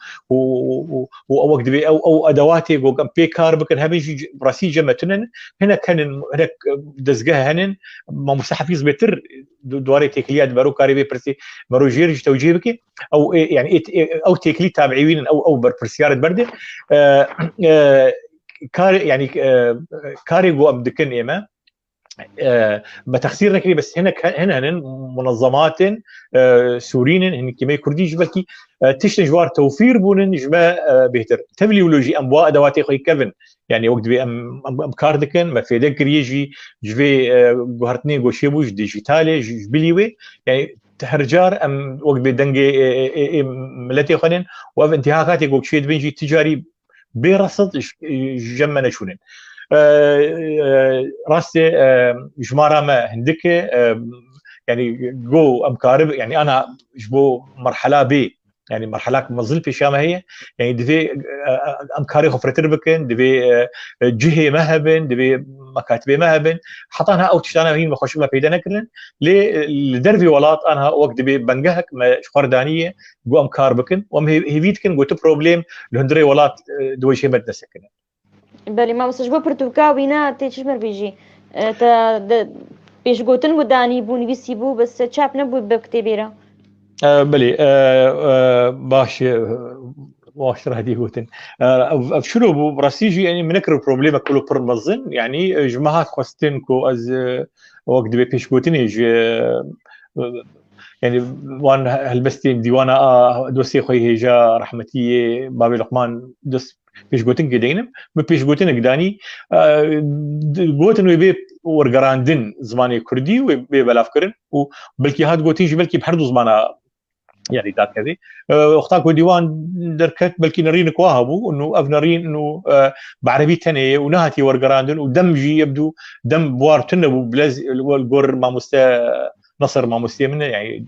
ووقت بي او ادواتي وقم بي كار بكن هبي براسي جمتنن هنا كان هناك دزقها هنن ما مستحفيز بتر دواري تكليات برو كاري بي برسي برو جيرج توجيبك او يعني او تكلي تابعين او برسياره برده كاري يعني كاري جو ابدكن ايما بتخسير نكري بس هنا منظمات سوريين هن كما كرديش بلكي تشتن جوار توفير بونن جما بهتر تبليولوجي امبوا ادواتي خوي كيفن يعني وقت بي ام كاردكن ما في ذكر يجي جوي جوهرتني غوشيبوج ديجيتالي جبليوي يعني تهرجار ام وقت بي دنجي ملتي خنن وف انتهاكاتي غوشيد بنجي تجاري برصد جمنا شونن راسي جمارة ما هندك يعني جو امكارب يعني انا جبو مرحله بي يعني مرحله مظل في شامه هي يعني دفي امكاري خفرتر بكن دفي جهه مهبن دفي مكاتبه مهبن حطانها او تشتانا هين بخش ما بيدنا كلن لدربي ولات انا وقت دبي بنجهك ما خردانيه جو امكار بكن وم هيفيتكن جو بروبليم لهندري ولات دوي شي مد سكن بله ما وسجبو برتوكاوينا تيشمر بيجي بيش قوتن وداني بوني بيسيبو بس تشاب نبو بكتبيرا بلي باش واش هذه قوتن افشلو براسيجي يعني منكر بروبليم كله برمزن يعني جماعات خوستن كو از وقت بيش قوتن يجي يعني وان هلبستين ديوانا دوسي خوي هيجا رحمتي بابي لقمان دوس بيش قوتن قدينم بيش قوتن قداني قوتن ويبي ورقراندن زماني كردي ويبي بلافكرن وبلكي هاد قوتين بلكي بحردو زمانا يعني ذاك كذي وقتاكو ديوان دركت بلكي نرين كواهبو انه افنرين انه بعربي تاني ونهتي ورقراندن ودمجي يبدو دم بوار تنبو بلاز والقور ما مستا نصر ما مستا منه يعني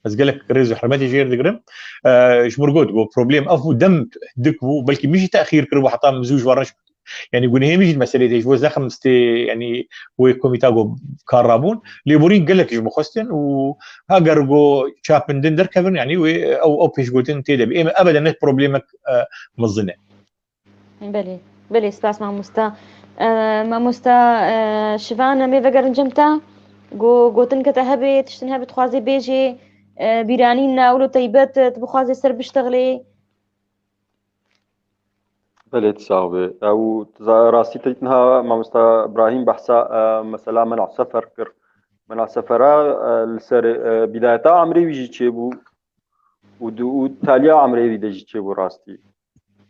بس قال لك ريزو حرمتي جير دقرم شمرقود جو بروبليم افو دم دكبو بلكي مش تاخير كربو حتى مزوج ورش يعني يقول هي مش مساله ايش وزخم مستي يعني وكوميتاغو كارابون ليبورين قال لك جو خستن وهاجر جو تشابندن دركفن يعني او بيش قلتن تي ابدا نت بروبليمك مظنه بلي سباس ما مستا شفانا مي فقر جمتا قوتن كتهبي تشتنها بتخوازي بيجي بيرانين ناولو طيبات تبخوازي سر بشتغلي بله تصاوبه او راسي تيتنها مامستا ابراهيم بحثا مثلا منع سفر كر منع سفرا لسر بدايتا عمري بيجي تشيبو ودو تاليا عمري بيجي تشيبو راستي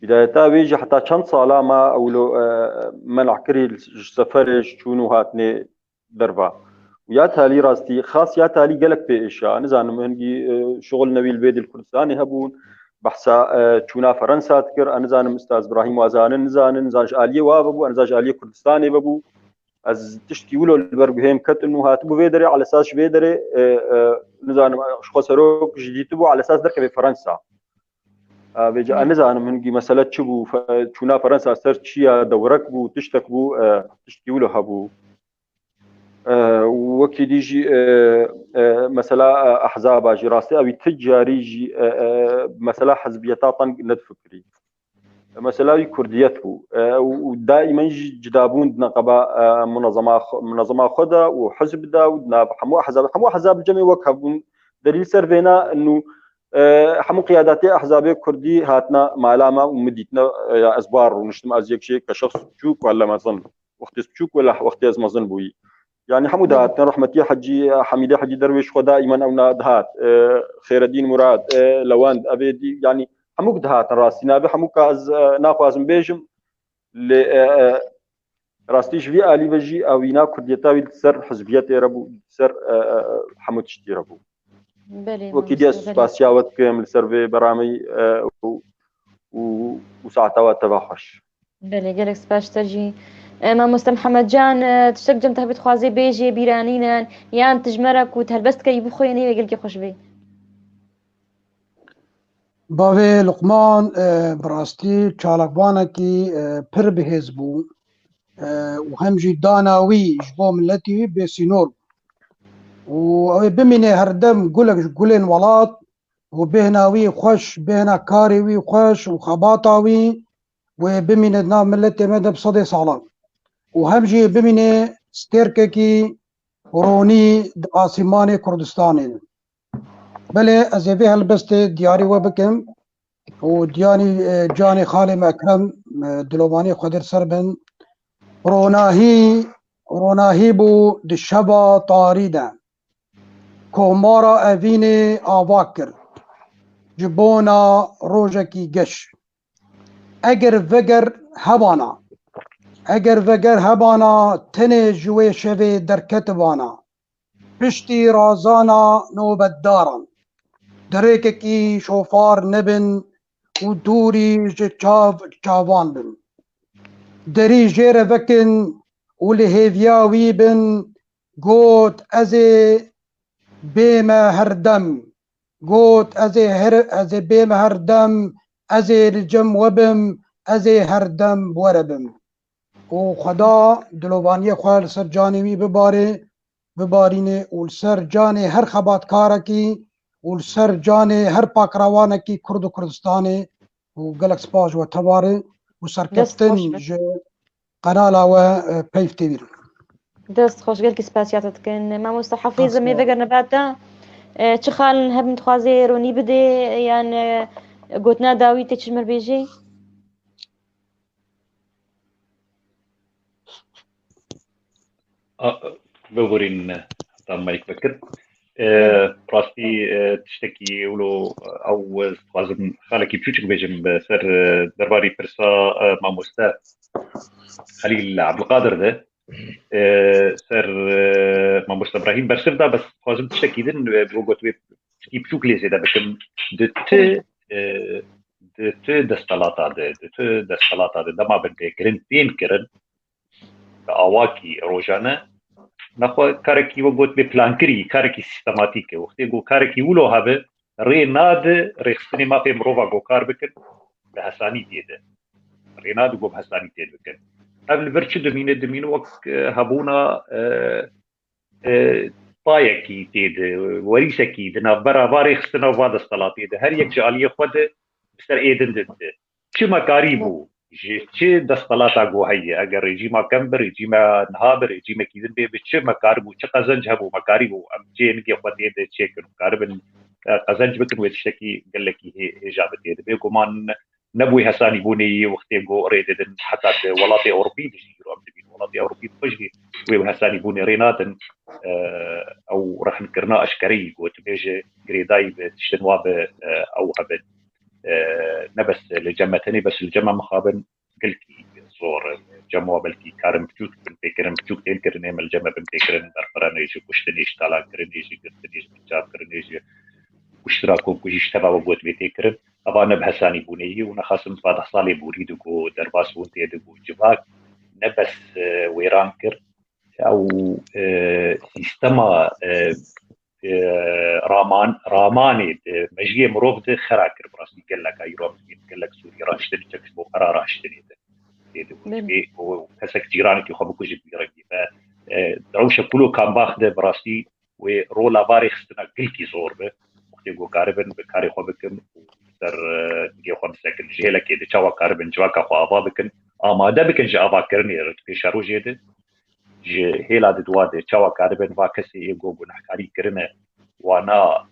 بدايتا بيجي حتى كم صاله ما اولو منع كري سفر شونو هاتني دربا ويا تالي راستي خاص يا تالي قالك بإشياء نزانم هنجي شغل نبيل بيد الكردستاني هبون بحثا چونا فرنسا تكر انزانم استاذ ابراهيم وازان نزانج آلية واببو انزاج آلية كردستاني ببو از تشتي ولو البربهم كت انه هاتبو بيدري على اساس بيدري نزانم خسروك جديتبو على اساس دركب فرنسا بيجي نزانم هنجي مساله تشبو چونا فرنسا سرتشيا دورك بو تشتك بو تشتي ولو هبو وكي ديجي مثلا احزاب جراسي او تجاري جي مثلا حزبيتا طن ند فكري مثلا كرديته ودائما جدابون نقبه منظمه خدا وحزب دا ودنا حمو احزاب الجميع وكهبون دليل سرفينا انه حمو قياداتي احزاب كردي هاتنا معلامه ومديتنا اسبار ونشتم ازيك شيء كشخص تشوك ولا ما ظن وقت تشوك ولا وقت ما ظن بوي يعني حمود هات رحمتي حجي حميدة حجي درويش خدا دائما او نادهات خير الدين مراد لواند ابيدي يعني حموك دهات راسي نابي حموك از ناخوازم بيجم ل راستيش في الي بجي او ينا كرديتاوي سر حزبيات ربو سر حمود تشتي ربو وكيدي سباسياوت كامل سيرفي برامي وساعتها تباخش بله جالك سباش ترجي ما مست محمد جان تشجم تهبط خوازي بيجي بيرانينا يان تجمرك وتهلبست كي بخويني ويقول كي خوش بي باوی لقمان براستی چالکوانا کی پر بهز بو وهمجي داناوي جبو ملتي بسينور وبمني هردم قولك قولين ولات وبهناوي خوش بهنا كاريوي خوش وخباطاوي وبمني نام ملتي مدى بصدي صالان وهمجي بمني ستيرككي روني آسيماني كردستاني بله ازيبه هلبستي دياري وبكم ودياني جاني خالي مكرم دلوباني خدر سربن روناهي بو دشبا طاريدا كومارا افيني آواكر جبونا روجكي قش اگر وگر هبانا تنه جوي شوي دركتبانا پشتی رازانا نوبتدارن دريككي شوفار نبن و دوري چاوان بن دري جير وكن و لهيفياوي بن قوت ازي بيما هردم قوت ازي بيما هردم ازي الجم وبم ازي هردم وربم و خدا دلوباني خوال سر جانوي بباريني و سر جاني هر خبات كاركي و سر جاني هر باكراوانكي كرد و كردستاني و قلق سپاش و تباري و سر كفتن قنالا و بيف تيبير دست خوشگل سپاسیاتت کن مامۆستا حەفیظ مێ vەگەر نەباتە چ خاڵن هەبن توازێ ڕۆنی بدێ یان گوتنا داوی تێکی مەربێژەی ببورين طبعا مايك بكر براستي تشتكي ولو او لازم خالكي بشوشك بيجم بسر درباري برسا ماموستا خليل عبد القادر ده سر ماموستا ابراهيم برسف ده بس لازم تشتكي دن بوقت تشكي بشوك ليزي ده بكم دت دستلاتا ده ما بنتي كرن تين كرن اواكي روجانا نخو كاركي وقت ببلانكري كاركي سيستماتيكي وقتي جو كاركي ولو هذا ريناد ريخستني ما في مروفا جو كاربكن بحساني تيده ريناد جو بحساني تيده بكن قبل برشد دمين وقت هبونا طايكي تيده وريسكي دنا برا ريخستنا وبعد الصلاة تيده هر يك جاليه خود بسر ايدن دده شما كاريبو چه دستلاتا گو هي اگر رژیما کمبر رژیما نهابر رژیما کیدن به چه مکاربو چه قزنج هبو مکاربو ام چه نگي خدي ده چه كن كاربن قزنج بكن وتشتكي قال لك هي اجابتي ده بيكمان نبوي حساني بوني وقت جو ريدن حتى ولاتي اوروبي ديرو ام دي ولاتي اوروبي فجي وي حساني بوني ريناتن او راح نكرنا اشكري وتبيجي جريداي بتشتنواب او هبن نبس لجمتني بس الجمع مخابن قلتي زور جمع بلكي كارم بتوك بنتكرم بتوك تنكر نعمل الجمع بنتكرن برفرانيجي كشتنيش تالا كرنيجي قرتنيش بنجاب كرنيجي واشتراكو كوجيش تبع وقوت بيتكرن أبا نبهساني بوني ونخاصم بعد صالي بوريدكو درباس وانتي دكو جباك نبس ويرانكر أو سيستما راماني مجيه مروف ده خراكر براسي قال لك ايروم قال لك سوريا راشتني تكسبو قرار راشتني ده وكسك جيرانك يخبكو جيب يرقي دروشه كله كان باخده براسي ورولا باري خستنا كلكي زور به وقت يقول كاربن بكاري خبكم سر نجي خمسك الجهله كده تشوا كاربن جواكا خو بكن اما ده بكن جابا كرني رتبي شارو جيده هيلا دواده تشوا كاربن واكسي يجو نحكاري كرنه وانا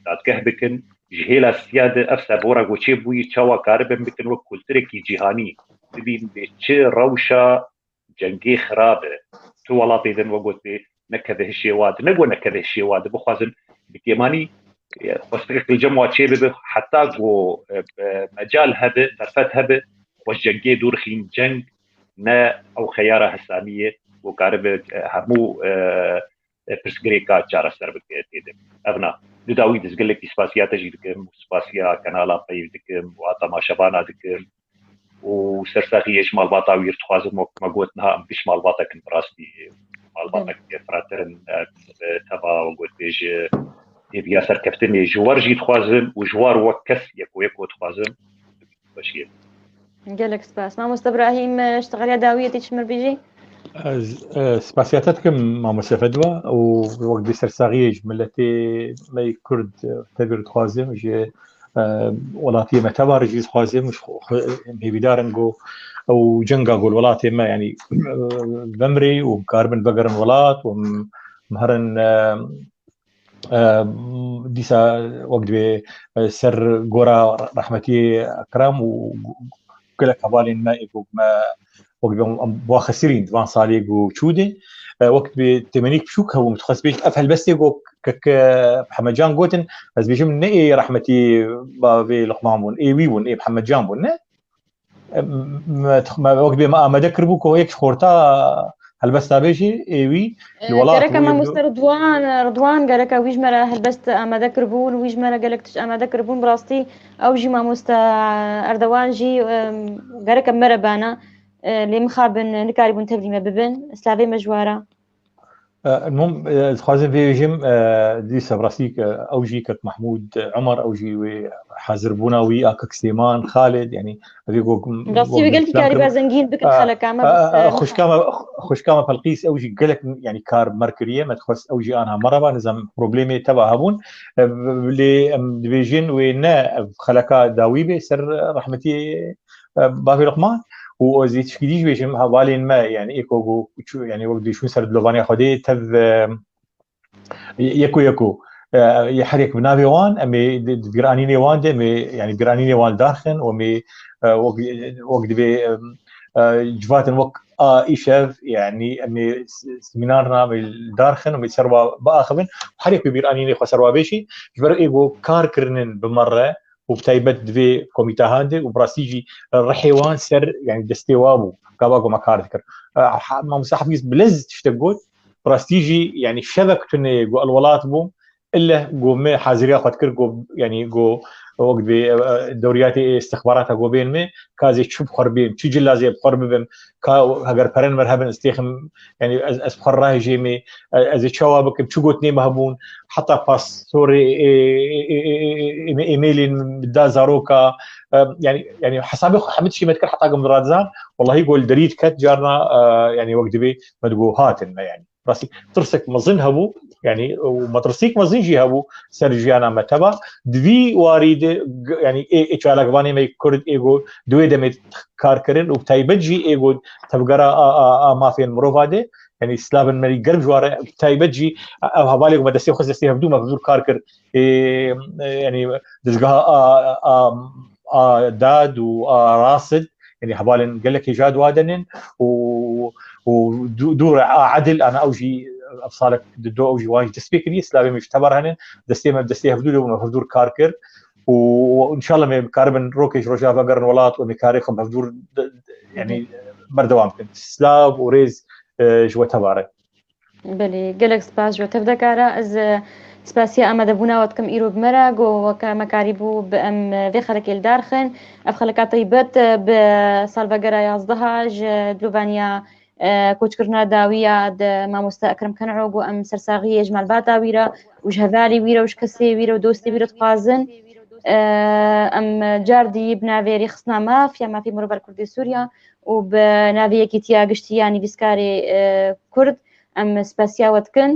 دادگه بکن جهیلا سیاده افسا بورا گوچه بوی چاوا کاربن بکن و کلترکی جهانی ببین به چه روشا جنگی خرابه تو ولاتی دن وقت به نکده شیواد نگو نکده شیواد بخوازن بکیمانی وسترك الجمعة شيء به حتى جو مجال هذا درفت هذا والجنجي دور خين جنگ نا أو خيارة حسامية وقارب همو برسكريكا جارة سربك تيدم أبنا نداوي دزقل لك سباسيات جيدكم سباسيا كنالا طيب دكم وعطما شبانا دكم وسرساخي إشمال باطا ويرتخوازم ومقوتنها بشمال باطا كن براستي مال باطا كفراترن تبا وقوت بيج يبيا سر كفتني جوار جي تخوازم وجوار وكس يكو تخوازم بشير قالك سباس مامۆستا إبراهيم شتغاليا داوية تشمر بيجي سپاسیاتەکەم مامۆستا فەدوە و وەک بێسەرساغیە ملەتێ مەی کورد تەبێت خوازم ژێ وڵاتی مەتەبا ڕژیز خوازم بێبیدارن گۆ ئەو جەنگا گۆل وڵاتێ مە ینی بەمرێ و کاربن بەگەرن وڵات و هەرن دیسا وەک دوێ سەر گۆرا ڕەحمەتی ئەکرام و گەلک هەواڵێن مە بۆ خەسیرین دوان ساڵێک و چوودێ وەکت بێ تێمەنیک بچووک هەبوو متخەس بێت ئەف هەلبەستێ گۆ کە محەممەدجان گوتن ئەس بێژم نە ئێ ڕەحمەتی باوێ لوقمان بوون ئێوی بوون ئێ محەممەدجان بوون نە وەک بێ ئامادە کرد بوو کۆ یەک خۆرتا هەلبەستا بێژی ئێوی گەلەکە مامۆستا ڕدوان گەلەکە ویژمەرە هەلبەست ئامادە کردبوون ویژمەرە گەلک تش ئامادە کردبوون بڕاستی ئەوژی مامۆستا ئەردەوانژی گەرەکە مەرەبانە لێ مخابن نکاری بوون تەبلیمە ببن سلاوێ مەژوارە المهم خوازم بێژم دیسە بڕاستی ئەوژی کەک محمود عمر ئەوژی وێ حەزر بوونەوەی ئاکەک سلێمان خالد ینی ئەوێ ڕاستی گەلکی کاری بازەنگین بکن خەلەکامە خوشکامە پەلقیس ئەوژی گەلک ینی کار مەرکریە مەتخواست ئەوژی ئانها مەڕەبا نزانم پرۆبلێمێ تەبا هەبوون لێ ئەم دبێژین وێ نە خەلەکە داوی بێ سەر ڕەحمەتی باوێ لوقمان و زي تشكيليش بيشم حوالين ما يعني ايكو يعني وقت يشون سر دلوبانيا خدي تذ يكو يحرك بنابي وان امي جرانيني وان دي يعني جرانيني وان داخن ومي وقت بي جفاتن وقت ايشاف يعني امي سمينارنا بالدارخن ومي سروا باخبن حرك بيرانيني خسروا بيشي جبر ايغو كار كرنن بمره وبتايبت دوی کمیته هنده و براسیجی رحیوان سر يعني دستوابو كاباغو مكار ذكر ما مسحفيز بلز تشتغل براسيجي يعني شبكتني جو الولات بو الا جو ما حاضريه خد كر جو يعني جو وقت بدوريات استخباراتها جو بين ما كازي تشوف خربين تشي جلازي بقربهم كا اگر پرن مرحبا استخم يعني از خراه جيمي از شوابك بتشغوتني مهبون حتى باسوري ايميلين بدا زاروكا يعني حسابي حمد شي متكر حتى قم رادزان والله يقول دريد كات جارنا يعني وقت بي ما تقول هاتنا يعني راسي ترسك مظن هبو يعني وما ترسيك مظن جي هبو سرجيانا متبا دوي وارد يعني ايش علاقباني ما يكرد ايغو دوي دمت كار كرن وبتايبجي ايغو تبقرا ما في المروفاده يعني سلابن مري قلب جواره تايبجي هبالي وما دسي خص دسي هبدو ما بدور كاركر يعني دزقها داد وراصد يعني هبالن قال لك جاد وادنن ودور عدل انا اوجي افصالك دو اوجي واجد تسبيكري سلابي مش تبرهن دستي ما دستي هبدو وما بدور كاركر وان شاء الله كاربن روكيش روجا فقرن ولات ومكاريخهم بفدور يعني بردوام سلاف وريز جوا تبارك بله قالك سباس جو تفدكارا از سپاسیا ئەمە دەبووناوەتکەم ئیرۆ بمەرە گۆوەکە مەکاری بوو بە ئەم vê خەلەکێ دارخن ئەف خەلەکە تایبەت بە ساڵبەگەرە 11 دلوڤانیا کۆچکردنا داویە مامۆستا ئەکرەم کەنعۆ بۆ ئەم سەرساغیە ژمالباتا ویرە وش هەڤالی ویرە وش کەسێ ویرە و دۆستی ویرە دخوازن ئەم جاردی بناوێری خستنا مافیا مافی مرۆڤەر کوردی سووریا و بە ناوەیەکی تیا گشتیانی ڤیسکارێ کورد ئەم سپاسیاوەتکن